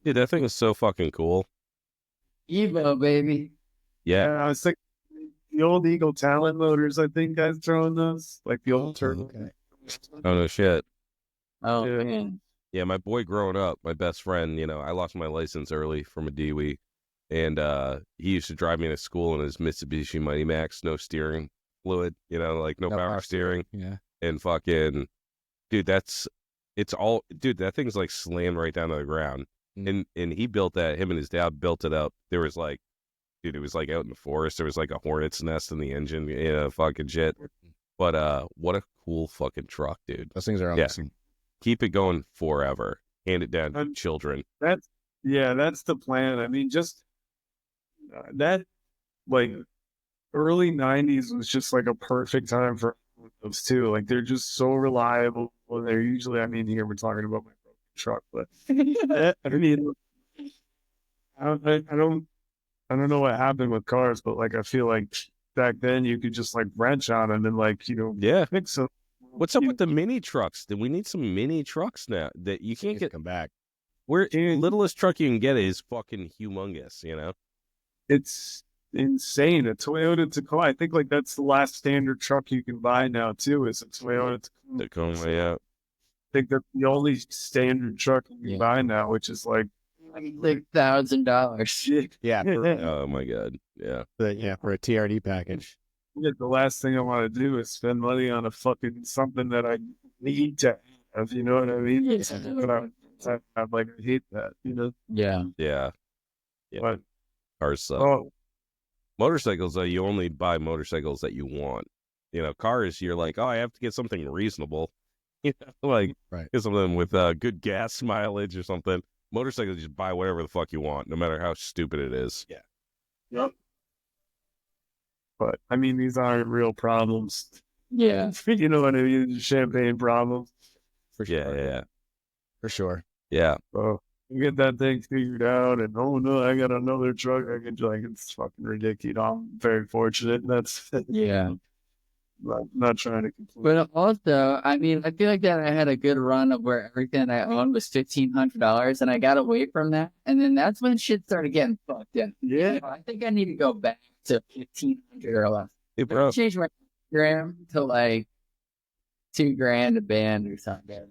Dude, that thing is so fucking cool. Evo, baby. Yeah. I was thinking the old Eagle Talon motors. I think guys throwing those, like the old turbo. Okay. Oh no shit. Oh, Yeah. man. Yeah, my boy growing up, my best friend, I lost my license early from a DWI, and he used to drive me to school in his Mitsubishi Mighty Max, no steering fluid, like no power steering. Yeah. And fucking, dude, that thing's like slammed right down to the ground. And he built that, him and his dad built it up. There was like, dude, it was like out in the forest. There was like a hornet's nest in the engine, fucking shit. But what a cool fucking truck, dude. Those things are Yeah. awesome. Keep it going forever. Hand it down to children. That's the plan. I mean, just that, like, early 90s was just like a perfect time for those too. Like, they're just so reliable. Well, they're usually, I mean, here we're talking about my truck, but I mean, I don't know what happened with cars, but like, I feel like back then you could just like wrench on them and like, Yeah. fix them. What's up with the mini trucks? Do we need some mini trucks now that you can't get? Come back. Littlest truck you can get is fucking humongous, It's insane. A Toyota Tacoma. I think like that's the last standard truck you can buy now too. Is a Toyota Tacoma. Tacoma, yeah. I think that's the only standard truck you can buy now, which is like $6,000. Yeah. Oh my god, yeah. For a TRD package. The last thing I want to do is spend money on a fucking something that I need to have. You know what I mean? Yeah. But I hate that. Yeah. Yeah. But Cars suck. oh, Motorcycles, though, you only buy motorcycles that you want. Cars, you're like, oh, I have to get something reasonable. Like Right. get something with good gas mileage or something. Motorcycles, you just buy whatever the fuck you want, no matter how stupid it is. Yeah. yep. But I mean, these aren't real problems. Yeah. You know what I mean? Champagne problems. For sure. Yeah. For sure. Yeah. So you get that thing figured out, and oh no, I got another truck. I can like, it's fucking ridiculous. I'm very fortunate. That's Yeah. not trying to complain. But also, I mean, I feel like that I had a good run of where everything I owned was $1,500, and I got away from that. And then that's when shit started getting fucked up. Yeah. I think I need to go back to 1,500 or less. Hey, bro. Change my gram to like $2,000 a band or something.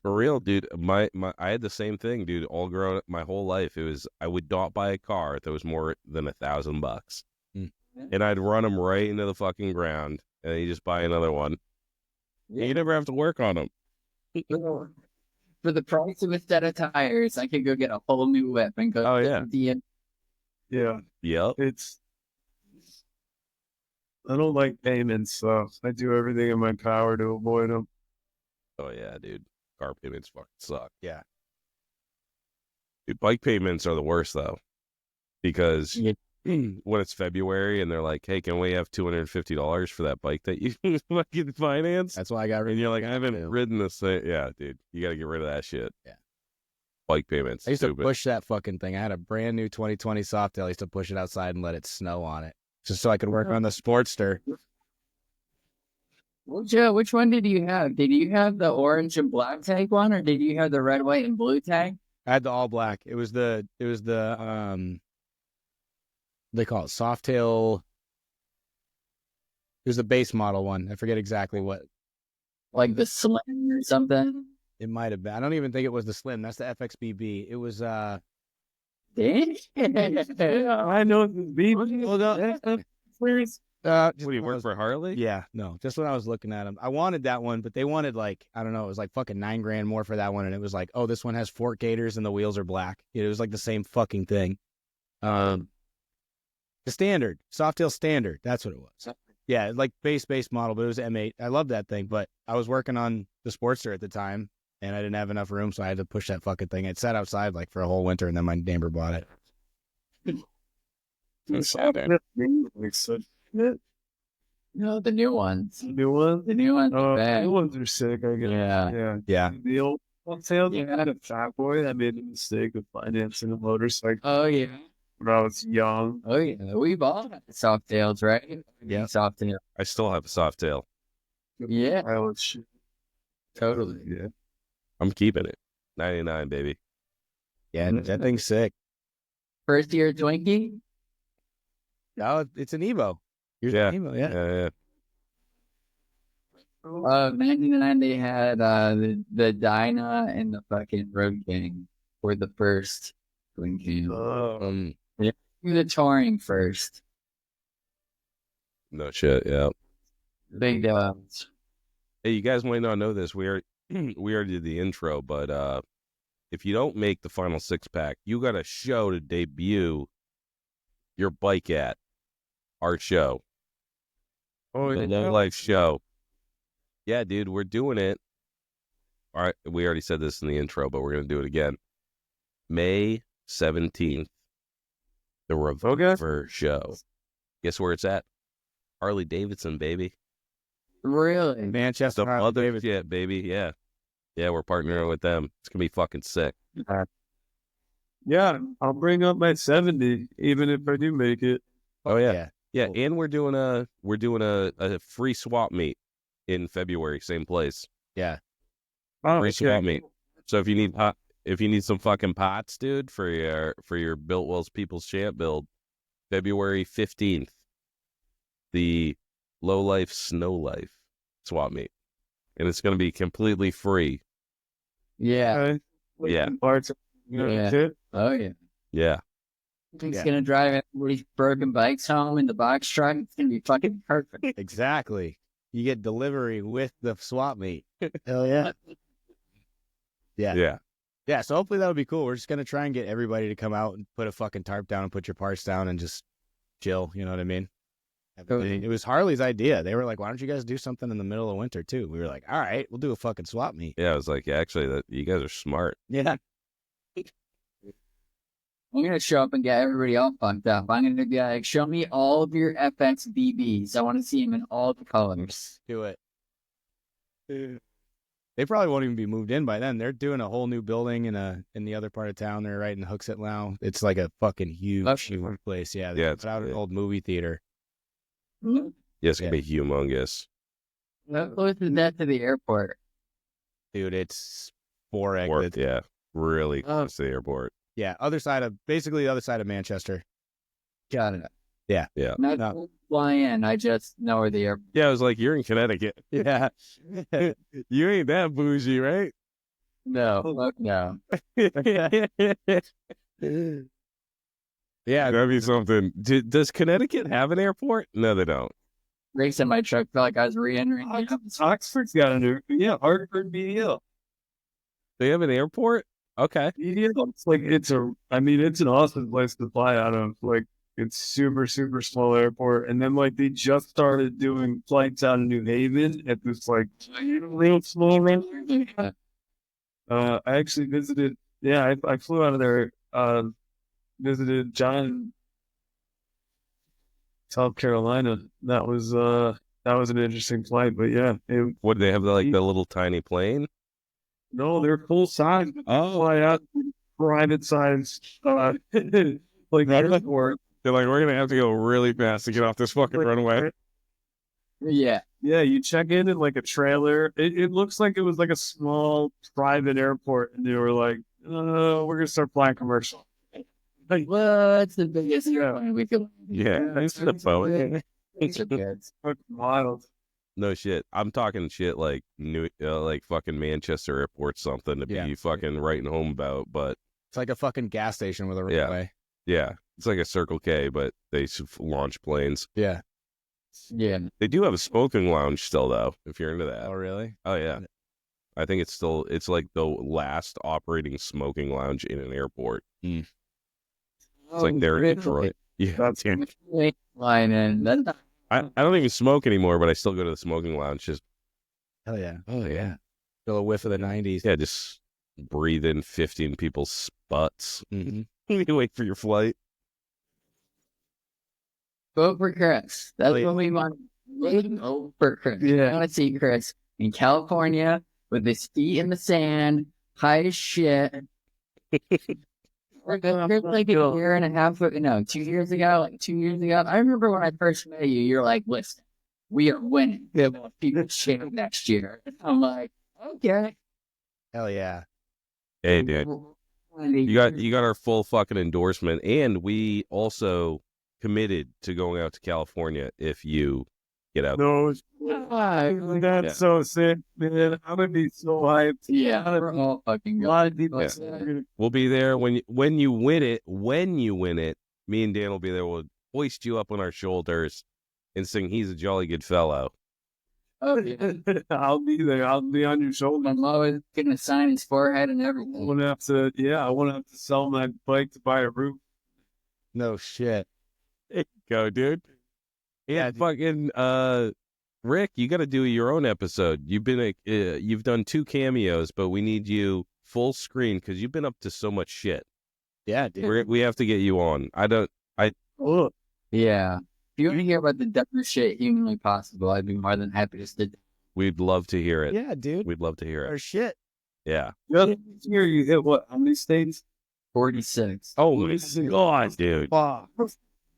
For real, dude. I had the same thing, dude. All growing up, my whole life, it was I would not buy a car that was more than $1,000, and I'd run them right into the fucking ground, and then you just buy another one. You never have to work on them. For the price of a set of tires, I could go get a whole new whip and go. Oh, yeah. Yeah. Yep. I don't like payments, so I do everything in my power to avoid them. Oh yeah, dude. Car payments fucking suck. Yeah. Dude, bike payments are the worst though, because Yeah. when it's February and they're like, "Hey, can we have $250 for that bike that you fucking finance?" That's why I got rid And of you're like, "I haven't ridden this thing." Yeah, dude, you got to get rid of that shit. Yeah. Bike payments. I used stupid. to push that fucking thing. I had a brand new 2020 Softail. I used to push it outside and let it snow on it, just so I could work on the Sportster. Which one did you have? Did you have the orange and black tag one, or did you have the red, white, and blue tag? I had the all black. It was the they call it Softail. It was the base model one. I forget exactly what. Like the slim or something? It might have been. I don't even think it was the Slim. That's the FXBB. It was Damn. I know the Well, no, What do you work for Harley? Yeah, no, just when I was looking at them, I wanted that one, but they wanted like, I don't know, it was like fucking $9,000 more for that one, and it was like, oh, this one has fork gators and the wheels are black. It was like the same fucking thing. The standard, Softail standard, that's what it was. Yeah, like base model, but it was M8. I love that thing, but I was working on the Sportster at the time, and I didn't have enough room, so I had to push that fucking thing. It sat outside like for a whole winter, and then my neighbor bought it. No, the new ones. New ones? The new ones. Oh, bad. new ones are sick, I guess. Yeah. The old sales, Yeah. had a fat boy. I made a mistake of financing a motorcycle Oh yeah. when I was young. Oh yeah. We bought Softails, right? Yeah. Softail. I still have a soft tail. Yeah. I was shit. Totally. Yeah. I'm keeping it. 99, baby. Yeah, that thing's sick. First year Twinkie. Oh, it's an Evo. Here's Yeah. an Evo, yeah. 99 they had the Dyna and the fucking Road King were the first Twinkie. The touring first. No shit, yeah. Big dogs. Hey, you guys might not know this. We already did the intro, but if you don't make the final 6-pack, you got a show to debut your bike at our show. Oh, The Lowlife show. Yeah, dude, we're doing it. All right, we already said this in the intro, but we're going to do it again. May 17th, the Revolver show. Guess where it's at? Harley Davidson, baby. Really? Manchester, The Harley other Davidson. shit, baby. Yeah. Yeah, we're partnering with them. It's going to be fucking sick. Yeah, I'll bring up my 70, even if I do make it. Oh, yeah. Yeah, Cool. and we're doing a free swap meet in February, same place. Yeah. Oh, Free okay. swap meet. So if you need some fucking pots, dude, for your Built Wells People's Champ build, February 15th, the Lowlife Snow Life swap meet, and it's going to be completely free. Yeah. Okay. Yeah. Parts, Yeah. shit. Oh yeah. Yeah, He's Yeah. gonna drive everybody's broken bikes home in the box truck. It's gonna be fucking perfect. Exactly. You get delivery with the swap meet. Hell yeah. Yeah. yeah. Yeah, so hopefully that'll be cool. We're just going to try and get everybody to come out and put a fucking tarp down and put your parts down and just chill. You know what I mean? It was Harley's idea. They were like, why don't you guys do something in the middle of winter too? We were like, all right, we'll do a fucking swap meet. Yeah, I was like, actually, that you guys are smart. Yeah. I'm gonna show up and get everybody all fucked up. I'm gonna be like, show me all of your FX BBs. I want to see them in all the colors. Do it. They probably won't even be moved in by then. They're doing a whole new building in the other part of town. They're right in Hooksett now. It's like a fucking huge place. Yeah, they Yeah, put out an it's- old movie theater. Yeah, it's going to be humongous. How close is that to the airport? Dude, it's 4 Or- exits. yeah, really Oh. close to the airport. Yeah, basically the other side of Manchester. Got it. Yeah. Yeah. Not No. fly in. I just know where the airport. Yeah, I was like, you're in Connecticut. Yeah. You ain't that bougie, right? No, fuck no. Yeah. That'd be something. Does Connecticut have an airport? No, they don't. Brakes in my truck felt like I was re-entering. Oxford's got a new, yeah, Hartford BDL. They have an airport? Okay. BDL, it's like, it's an awesome place to fly out of. Like, it's super, super small airport. And then, like, they just started doing flights out of New Haven at this, like, real small run. I actually visited, I flew out of there, visited John, South Carolina. That was an interesting flight, but yeah. What, do they have like the little tiny plane? No, they're full size. Fly out private size, like airport. They're like, we're going to have to go really fast to get off this fucking runway. Yeah. Yeah, you check in like a trailer. It looks like it was like a small private airport, and they were like, we're gonna start flying commercial. Like, What's the biggest airplane we could? Yeah, thanks for the phone. It's a good. fucking wild. No shit. I'm talking shit like like fucking Manchester Airport, something to Yeah. be fucking writing home about. But It's like a fucking gas station with a Yeah. runway. yeah, it's like a Circle K, but they launch planes. Yeah. Yeah. They do have a smoking lounge still, though, if you're into that. Oh, really? Oh, yeah. I think it's like the last operating smoking lounge in an airport. It's like they're in Detroit. Yeah. That's Line in. That's not, I don't even smoke anymore, but I still go to the smoking lounge. Just, Hell yeah. oh, yeah. Feel a whiff of the 90s. Yeah, just breathe in 15 people's butts. Mm-hmm. You wait for your flight. vote for Chris. That's what we want. Vote for Chris. Yeah. I want to see Chris in California with his feet in the sand, high as shit. Like a year and a half, no, 2 years ago, like 2 years ago. I remember when I first met you, you're like, listen, we are winning. We have people shit next year. I'm like, okay. Hell yeah. Hey, dude. You got our full fucking endorsement, and we also committed to going out to California if you get out. No, That's that's so sick, man. I'm gonna be so hyped. yeah, we're all fucking A lot of people Yeah. say they're gonna We'll be there when you win it. When you win it, me and Dan will be there. We'll hoist you up on our shoulders and sing "He's a Jolly Good Fellow." Oh, yeah. I'll be there. I'll be on your shoulder. I'm always gonna sign his forehead and I everything. won't have to. Yeah, I won't have to sell my bike to buy a roof. No shit. Go, dude. Yeah, fucking Rick, you got to do your own episode. You've done 2 cameos, but we need you full screen because you've been up to so much shit. Yeah, dude. We have to get you on. Oh, Yeah. If you want to hear about the dumbest shit humanly possible, I'd be more than happy to sit. We'd love to hear it. Yeah, dude. We'd love to hear Or it. shit. Yeah. this year you hit what? How many states? 46. Oh my god, dude. Fuck.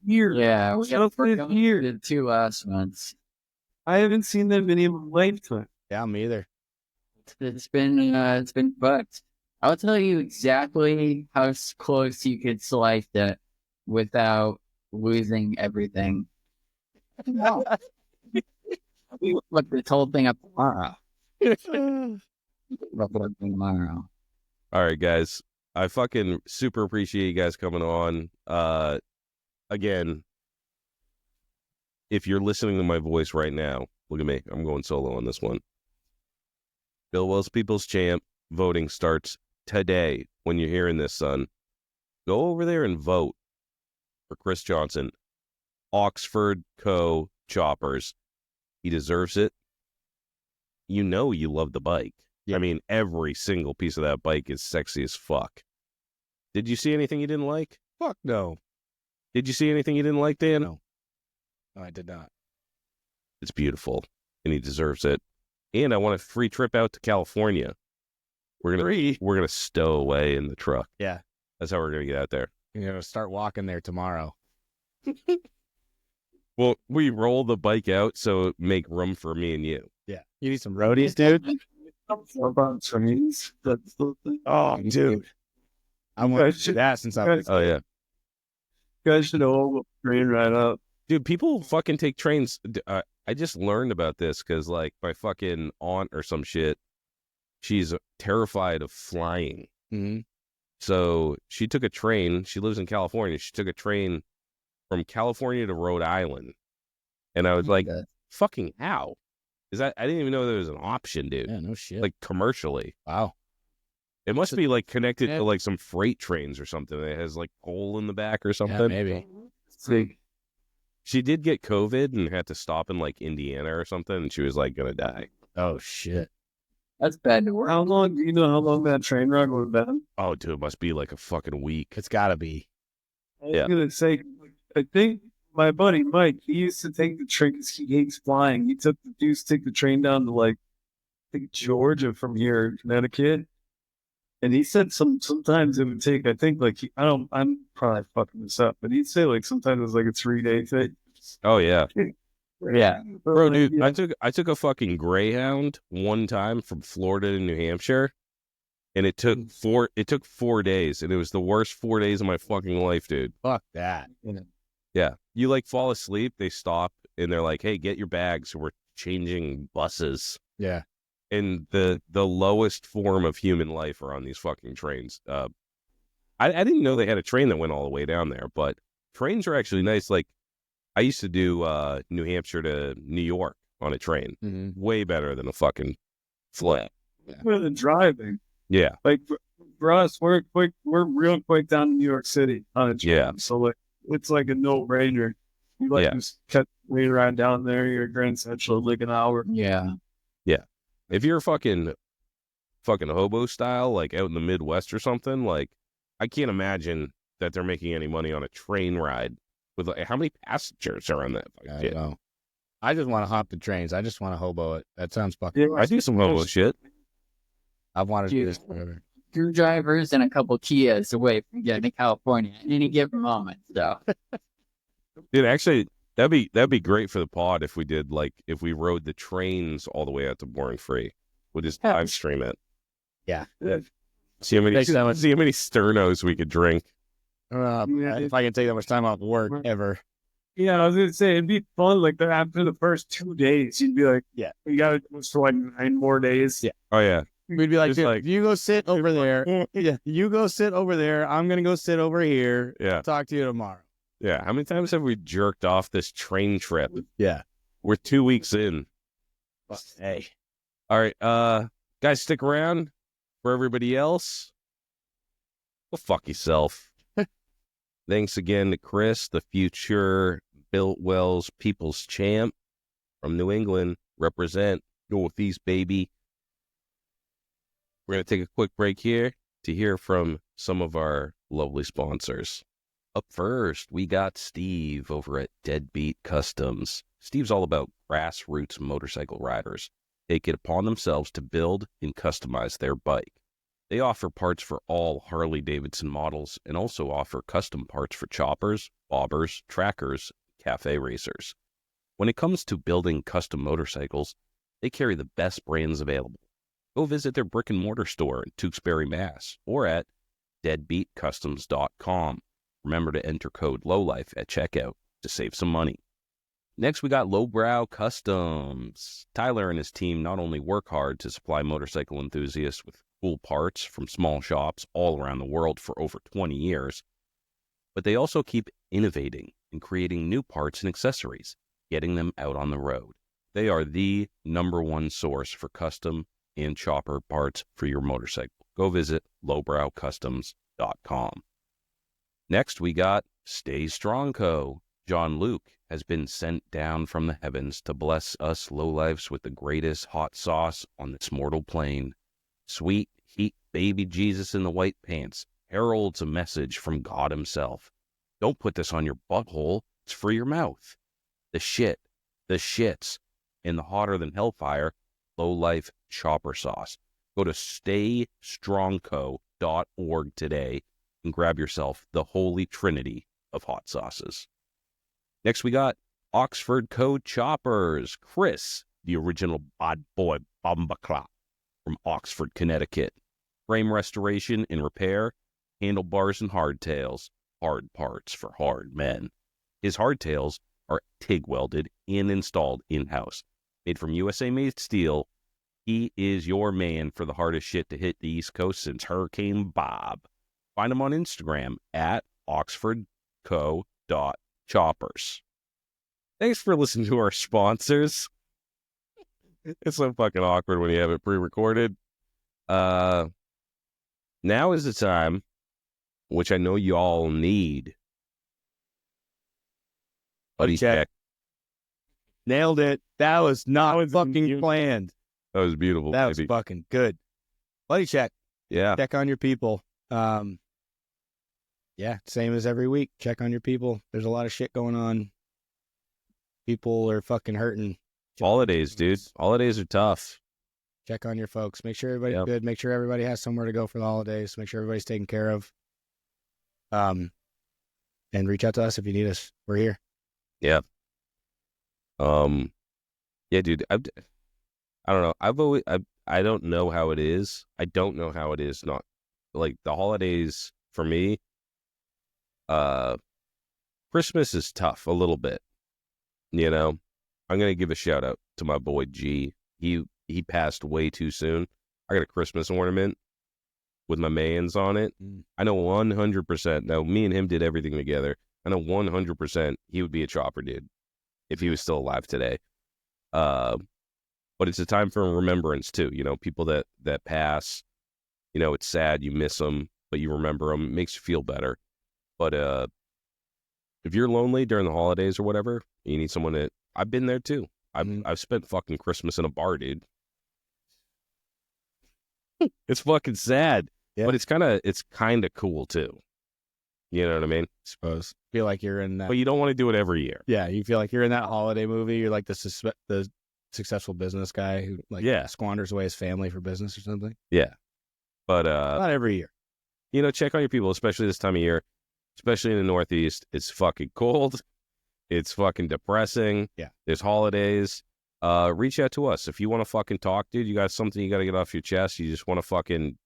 Year. Yeah, we got Just this year. the 2 last months. I haven't seen that many in my lifetime. Yeah, me either. It's been fucked. I'll tell you exactly how close you could slice it without losing everything. Look this whole thing up tomorrow. Look it up tomorrow. All right, guys. I fucking super appreciate you guys coming on. Again, if you're listening to my voice right now, look at me. I'm going solo on this one. Bill Wells People's Champ voting starts today. When you're hearing this, son, go over there and vote for Chris Johnston, Oxford Co. Choppers. He deserves it. You know you love the bike. Yeah. I mean, every single piece of that bike is sexy as fuck. Did you see anything you didn't like? Fuck no. Did you see anything you didn't like, Dan? No. No, I did not. It's beautiful, and he deserves it. And I want a free trip out to California. We're gonna stow away in the truck. Yeah. That's how we're gonna get out there. You're gonna start walking there tomorrow. Well, we roll the bike out so make room for me and you. Yeah. You need some roadies, dude? Oh, dude. I want to do that since I was. Oh yeah, You guys should all train right up. dude. People fucking take trains. I just learned about this because like my fucking aunt or some shit, she's terrified of flying. Mm-hmm. So she took a train. She lives in California. She took a train from California to Rhode Island. And I was like, fucking how? Is that? I didn't even know there was an option, dude. Yeah, no shit. Like commercially. Wow. It must be like connected Yeah. to like some freight trains or something. It has like coal in the back or something. Yeah, maybe. See, She did get COVID and had to stop in like Indiana or something. And she was like going to die. Oh, shit. That's bad to work. how long? Do you know how long that train ride would have been? Oh, dude, it must be like a fucking week. It's gotta be. I was Yeah. gonna say, I think my buddy Mike, he used to take the train because he hates flying. He used to take the train down to like, I think Georgia from here, Connecticut. And he said sometimes it would take, I think like, I'm probably fucking this up, but he'd say like sometimes it was like a 3-day thing. Oh, yeah. Yeah. Bro, dude, Yeah. I took a fucking Greyhound one time from Florida to New Hampshire. And it took 4 days. And it was the worst 4 days of my fucking life, dude. Fuck that. Yeah. You like fall asleep, they stop and they're like, hey, get your bags. We're changing buses. Yeah. And the lowest form of human life are on these fucking trains. I didn't know they had a train that went all the way down there, but trains are actually nice. Like, I used to do New Hampshire to New York on a train. Mm-hmm. Way better than a fucking flight. For the driving, Yeah. like for us, we're real quick down to New York City on a train. Yeah. So like it's like a no-brainer. You like just cut way right down there. You're at Grand Central like an hour. Yeah. If you're fucking hobo style, like out in the Midwest or something, like I can't imagine that they're making any money on a train ride with like, how many passengers are on that fucking I shit? know. I just want to hop the trains. I just want to hobo it. That sounds fucking. I do some hobo shit. I've wanted to do Dude. this forever. Screwdrivers and a couple Kias away from getting to California at any given moment. So Dude, actually, that'd be great for the pod if we did if we rode the trains all the way out to Born Free. We'll just live stream it. Yeah. See how many sternos we could drink. If I can take that much time off work ever. Yeah, I was gonna say it'd be fun. Like after the first 2 days, you'd be like, "Yeah, we got to do this for like 9 more days." Yeah. Oh yeah. We'd be like, Just like- you go sit over there. Yeah, you go sit over there. I'm gonna go sit over here. Yeah. Talk to you tomorrow. Yeah. How many times have we jerked off this train trip? Yeah. We're 2 weeks in. Hey. All right, guys, stick around. For everybody else, go fuck yourself. Thanks again to Chris, the future Built Wells People's Champ from New England. Represent Northeast, baby. We're going to take a quick break here to hear from some of our lovely sponsors. Up first, we got Steve over at Deadbeat Customs. Steve's all about grassroots motorcycle riders. Take it upon themselves to build and customize their bike. They offer parts for all Harley-Davidson models and also offer custom parts for choppers, bobbers, trackers, cafe racers. When it comes to building custom motorcycles, they carry the best brands available. Go visit their brick and mortar store in Tewksbury, Mass, or at deadbeatcustoms.com. Remember to enter code Lowlife at checkout to save some money. Next, we got Lowbrow Customs. Tyler and his team not only work hard to supply motorcycle enthusiasts with cool parts from small shops all around the world for over 20 years, but they also keep innovating and creating new parts and accessories, getting them out on the road. They are the #1 source for custom and chopper parts for your motorcycle. Go visit lowbrowcustoms.com. Next, we got Stay Strong Co. John Luke has been sent down from the heavens to bless us lowlifes with the greatest hot sauce on this mortal plane. Sweet heat baby Jesus in the white pants heralds a message from God himself. Don't put this on your butthole. It's for your mouth. The shits, and the hotter than hellfire lowlife chopper sauce. Go to staystrongco.org today and grab yourself the holy trinity of hot sauces. Next, we got Oxford Code Choppers. Chris, the original bad boy Bombaclop from Oxford, Connecticut. Frame restoration and repair, handlebars and hardtails, hard parts for hard men. His hardtails are TIG welded and installed in-house. Made from USA-made steel, he is your man for the hardest shit to hit the East Coast since Hurricane Bob. Find him on Instagram at oxfordco.choppers. Thanks for listening to our sponsors. It's so fucking awkward when you have it pre-recorded. Now is the time, which I know you all need. Buddy check. Nailed it. That was not fucking planned. That was beautiful. That was baby. fucking good. Buddy check. Yeah. Check on your people. Yeah, same as every week. Check on your people. There's a lot of shit going on. People are fucking hurting. Holidays, dude. Holidays are tough. Check on your folks. Make sure everybody's good. Make sure everybody has somewhere to go for the holidays. Make sure everybody's taken care of. And reach out to us if you need us. We're here. Yeah. Yeah, dude. I don't know. I don't know how it is. I don't know how it is not like the holidays for me. Christmas is tough a little bit. You know, I'm gonna give a shout out to my boy G. He passed way too soon. I got a Christmas ornament with my mans on it. I know 100%. Now, me and him did everything together. I know 100% he would be a chopper dude if he was still alive today. But it's a time for remembrance too. You know, people that pass, you know, it's sad, you miss them, but you remember them. It makes you feel better. But if you're lonely during the holidays or whatever, you need someone that, I've been there too. I've spent fucking Christmas in a bar, dude. It's fucking sad, but it's kind of cool too. You know what I mean? I suppose. Feel like you're in that. But you don't want to do it every year. Yeah, you feel like you're in that holiday movie. You're like the successful business guy who squanders away his family for business or something. Yeah, but not every year. You know, check on your people, especially this time of year, especially in the Northeast. It's fucking cold. It's fucking depressing. Yeah, there's holidays. Reach out to us if you want to fucking talk, dude. You got something you got to get off your chest. You just want to fucking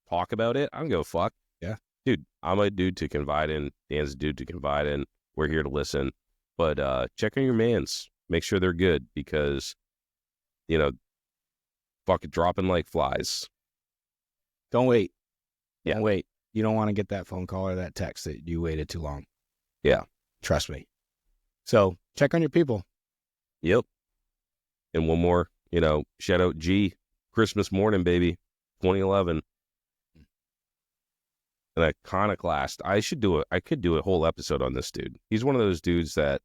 talk about it. I don't give a fuck. Yeah. Dude, I'm a dude to confide in. Dan's a dude to confide in. We're here to listen. But check on your mans. Make sure they're good because, you know, fucking dropping like flies. Don't wait. Yeah. Don't wait. You don't want to get that phone call or that text that you waited too long. Yeah. Trust me. So check on your people. Yep. And one more, you know, shout out G. Christmas morning, baby. 2011. An iconoclast. I could do a whole episode on this dude. He's one of those dudes that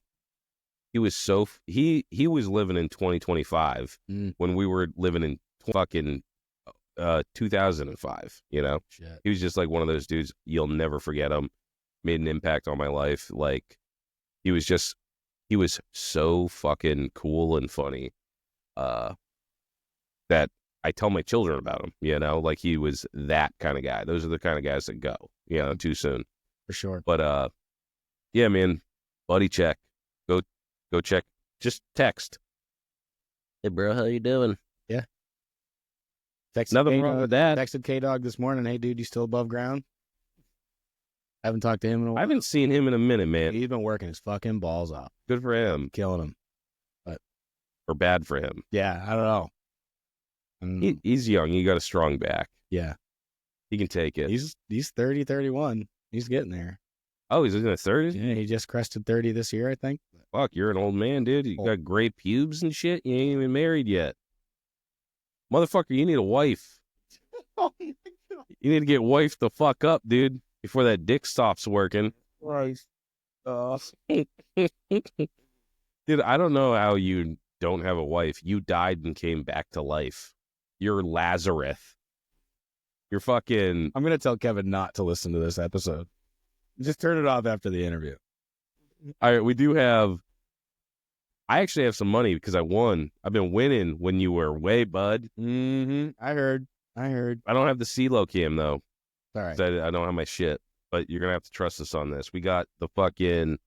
he was he was living in 2025 when we were living in fucking 2005, you know? Shit. He was just like one of those dudes. You'll never forget him. Made an impact on my life. Like he was so fucking cool and funny that I tell my children about him, you know, like he was that kind of guy. Those are the kind of guys that go, you know, too soon. For sure. But yeah, man, buddy check. Go check. Just text. Hey bro, how you doing? Yeah. Nothing wrong with that. Texted K-Dog this morning. Hey dude, you still above ground? I haven't talked to him in a while. I haven't seen him in a minute, man. He's been working his fucking balls off. Good for him. Killing him. But or bad for him. Yeah, I don't know. He's young. He got a strong back. Yeah. He can take it. He's 30, 31. He's getting there. Oh, he's in his 30s? Yeah, he just crested 30 this year, I think. Fuck, you're an old man, dude. You got gray pubes and shit. You ain't even married yet. Motherfucker, you need a wife. Oh my God. You need to get wifed the fuck up, dude, before that dick stops working. Christ. Dude, I don't know how you don't have a wife. You died and came back to life. You're Lazarus. You're fucking... I'm going to tell Kevin not to listen to this episode. Just turn it off after the interview. All right, we do have... I actually have some money because I won. I've been winning when you were away, bud. Mm-hmm. I heard. I don't have the CeeLo cam, though. All right. I don't have my shit. But you're going to have to trust us on this. We got the fucking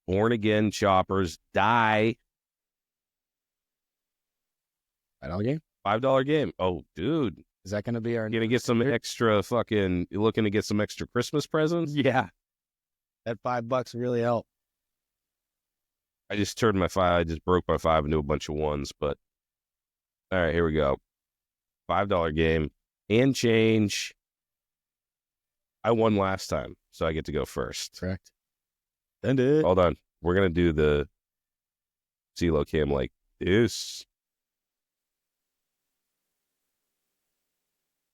Born Again Choppers Die. $5 game? $5 game. Oh, dude. Is that going to be our... You're going to get some extra fucking... You looking to get some extra Christmas presents? Yeah. That $5 really helped. I just turned my 5. I just broke my 5 into a bunch of ones, but... All right, here we go. $5 game. And change. I won last time, so I get to go first. Correct. Then do it. Hold on. We're going to do the CeeLo cam like this.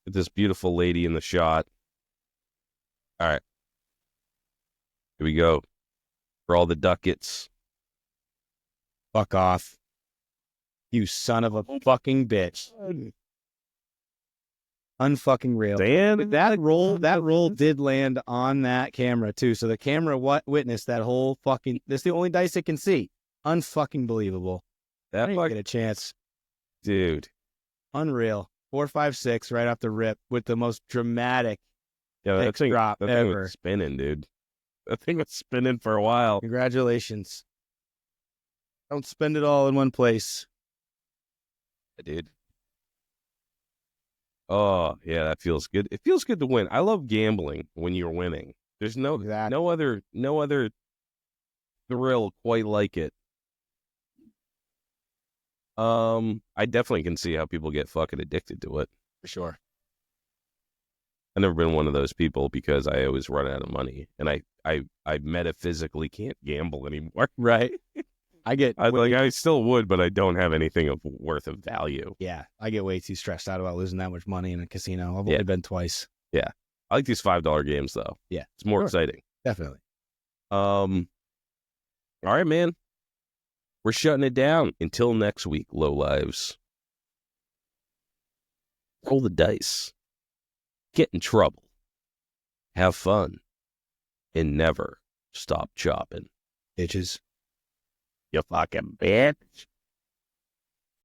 With this beautiful lady in the shot. All right. Here we go. For all the ducats. Fuck off. You son of a fucking bitch. Unfucking real. Dan? That roll did land on that camera too. So the camera witnessed that whole fucking... That's the only dice it can see. Unfucking believable. That I didn't get a chance. Dude. Unreal. 4, 5, 6 right off the rip with the most dramatic that thing, drop that ever. Thing was spinning, dude. That thing was spinning for a while. Congratulations. Don't spend it all in one place. Dude. Oh, yeah, that feels good. It feels good to win. I love gambling when you're winning. There's no other thrill quite like it. I definitely can see how people get fucking addicted to it. For sure. I've never been one of those people because I always run out of money, and I metaphysically can't gamble anymore. Right. I still would, but I don't have anything of worth of value. Yeah, I get way too stressed out about losing that much money in a casino. I've only been twice. Yeah. I like these $5 games though. Yeah. It's more Sure. exciting. Definitely. All right, man. We're shutting it down. Until next week, low lives. Roll the dice. Get in trouble. Have fun. And never stop chopping. Bitches. You fucking bitch.